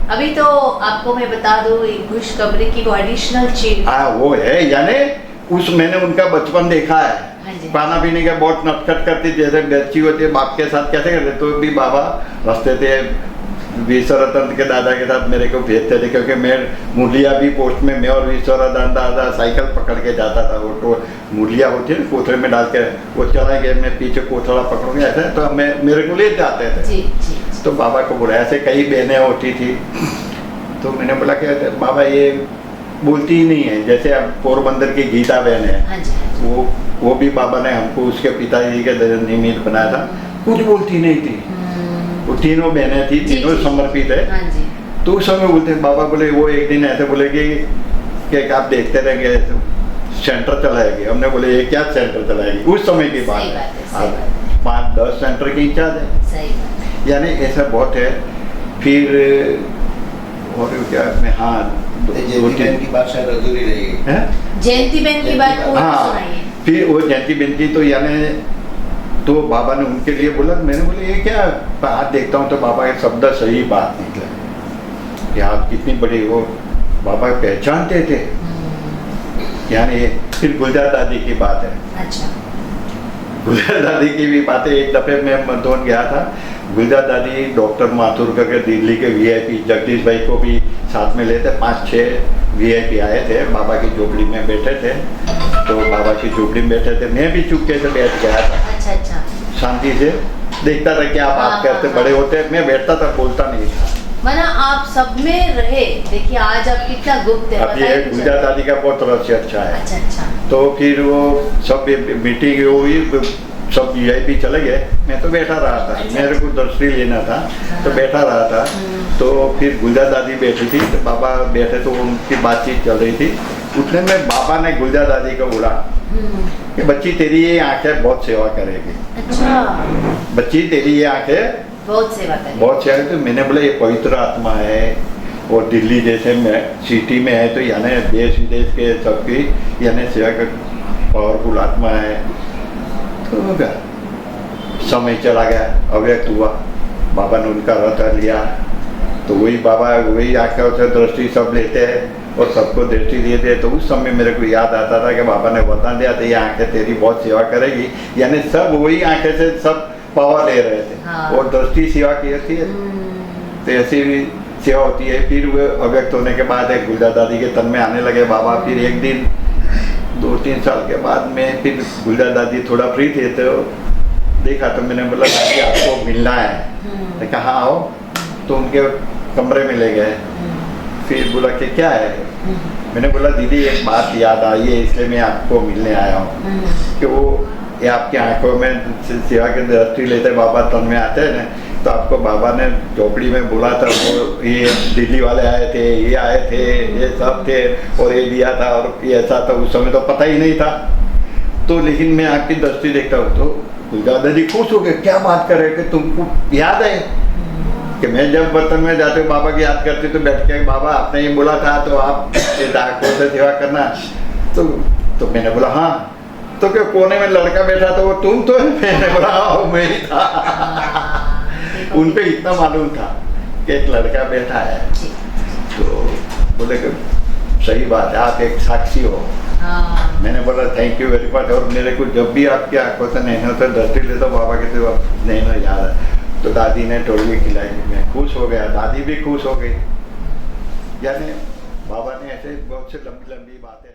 अभी तो आपको मैं बता दूं खुशखबरी की वो एडिशनल चीफ। हाँ वो है, यानी उस मैंने उनका बचपन देखा है। हाँ जी। खाना पीने का बहुत नटखट करती, जैसे बच्ची होती है बाप के साथ कैसे करते, तो भी बाबा हंसते थे। विश्वरतन के दादा के साथ मेरे को भेजते थे, क्योंकि मैं मुरलिया भी पोस्ट में मैं और विश्वरतन दादा साइकिल पकड़ के जाता था। वो तो मुरलिया होती है ना कोथरे में डाल के वो चलाएंगे, मैं पीछे कोथड़ा पकड़ूंगा ऐसे, तो मेरे को ले जाते थे। जी, जी। तो बाबा को बोला ऐसे कई बहनें होती थी। तो मैंने बोला कि बाबा ये बोलती ही नहीं है, जैसे अब पोरबंदर की गीता बहन है। हाँ जी। वो भी बाबा ने हमको उसके पिताजी के निमित्त बनाया था, कुछ बोलती नहीं थी। वो तीनों बहनें थी, तीनों समर्पित है। हाँ जी। तो उस समय बोलते बाबा बोले, वो एक दिन ऐसे बोले कि आप देखते रहेंगे सेंटर चलाएगी। हमने बोले ये क्या सेंटर चलाएगी, उस समय की बात है। अब 5-10 सेंटर की इंचार्ज है। सही बात। यानी ऐसा बहुत है। फिर और क्या मैं, हाँ जयंती बहन की बात शायद अधूरी रही है। जयंती बहन की बात पूरी सुनाइए। फिर वो जयंती बहन की तो यानी तो बाबा ने उनके लिए बोला, मैंने बोले ये क्या बात देखता हूँ, तो बाबा के शब्द सही बात निकला कि आप कितनी बड़ी वो बाबा पहचानते थे। यानी फिर गुलजार दादी की बात है। अच्छा। गुलजार दादी की भी बातें, एक दफे मैं मधुबन गया था, गुलजार दादी डॉक्टर माथुर के दिल्ली के वीआईपी जगदीश भाई को भी साथ में लेते, 5-6 वीआईपी आए थे, बाबा की झोपड़ी में बैठे थे। तो बाबा की झोपड़ी में बैठे थे, मैं भी चुपके से बैठ गया था। अच्छा अच्छा। शांति से देखता था क्या बात करते, बड़े होते, मैं बैठता था, बोलता नहीं था। माना आप सब में रहे, देखिए आज आप कितना गुप्त है। अब ये गुलजार दादी का बहुत रहस्य अच्छा है। अच्छा अच्छा। तो फिर वो सब मीटिंग हुई, सब वीआईपी चले गए, मैं तो बैठा रहा था। अच्छा। मेरे को दर्शी लेना था तो बैठा रहा था। तो फिर गुलजार दादी बैठी थी, तो बाबा बैठे, तो उनकी बातचीत चल रही थी। उतने में बाबा ने गुलजार दादी को बोला कि बच्ची तेरी ये आंखें बहुत सेवा करेगी। अच्छा। बच्ची तेरी ये आंखें बहुत सेवा करेगी। बहुत सेवा। तो मैंने बोला ये पवित्र आत्मा है, और दिल्ली जैसे में सिटी में है, तो यानी देश विदेश के सबकी यानी सेवा का पावरफुल आत्मा है। तो क्या समय चला गया, अव्यक्त हुआ, बाबा ने उनका रथ लिया। तो वही बाबा वही आंखें से दृष्टि सब लेते हैं और सबको दृष्टि देते हैं। तो उस समय मेरे को याद आता था कि बाबा ने वरदान दिया था ये आंखें तेरी बहुत सेवा करेगी, यानी सब वही आंखें से सब पावर ले रहे थे। हाँ। और दृष्टि सेवा की थी, तो ऐसी भी सेवा होती है। फिर वो अव्यक्त होने के बाद एक गुलजार दादी के तन में आने लगे बाबा। फिर एक दिन 2-3 साल के बाद में फिर गुलजार दादी थोड़ा फ्री थे, तो देखा, तो मैंने बोला दादी आपको मिलना है। तो कहा आओ, तो उनके कमरे में ले गए। फिर बोला कि क्या है, मैंने बोला दीदी एक बात याद आई है, इसलिए मैं आपको मिलने आया हूँ कि वो ये आपकी आंखों में सेवा की दृष्टि लेते बाबा तन में आते हैं ना, तो आपको बाबा ने झोपड़ी में बोला था, वो ये दिल्ली वाले आए थे, ये आए थे, ये सब थे, और ये दिया था, और ये ऐसा था। उस समय तो पता ही नहीं था। तो लेकिन मैं आपकी दृष्टि देखता हूँ, तो गुलजार दादी खुश हो गए, क्या बात कर रहे कि तुमको याद है कि मैं जब बर्तन में जाते हो बाबा की याद करते तो बैठ के बाबा आपने ये बोला था, तो आप डाकों से सेवा करना। तो मैंने बोला हाँ। तो क्या कोने में लड़का बैठा था, वो तुम तो? मैंने बोला हाँ मैं ही था। उनको इतना मालूम था कि एक लड़का बैठा है। तो बोले कि सही बात है, आप एक साक्षी हो। मैंने बोला थैंक यू वेरी मच। और मेरे को जब भी आपकी आंखों से नैनों से दृष्टि लेता बाबा के तो नैनो याद है। तो दादी ने टोली खिलाई, मैं खुश हो गया, दादी भी खुश हो गई। यानी बाबा ने ऐसे बहुत से लंबी लंबी बातें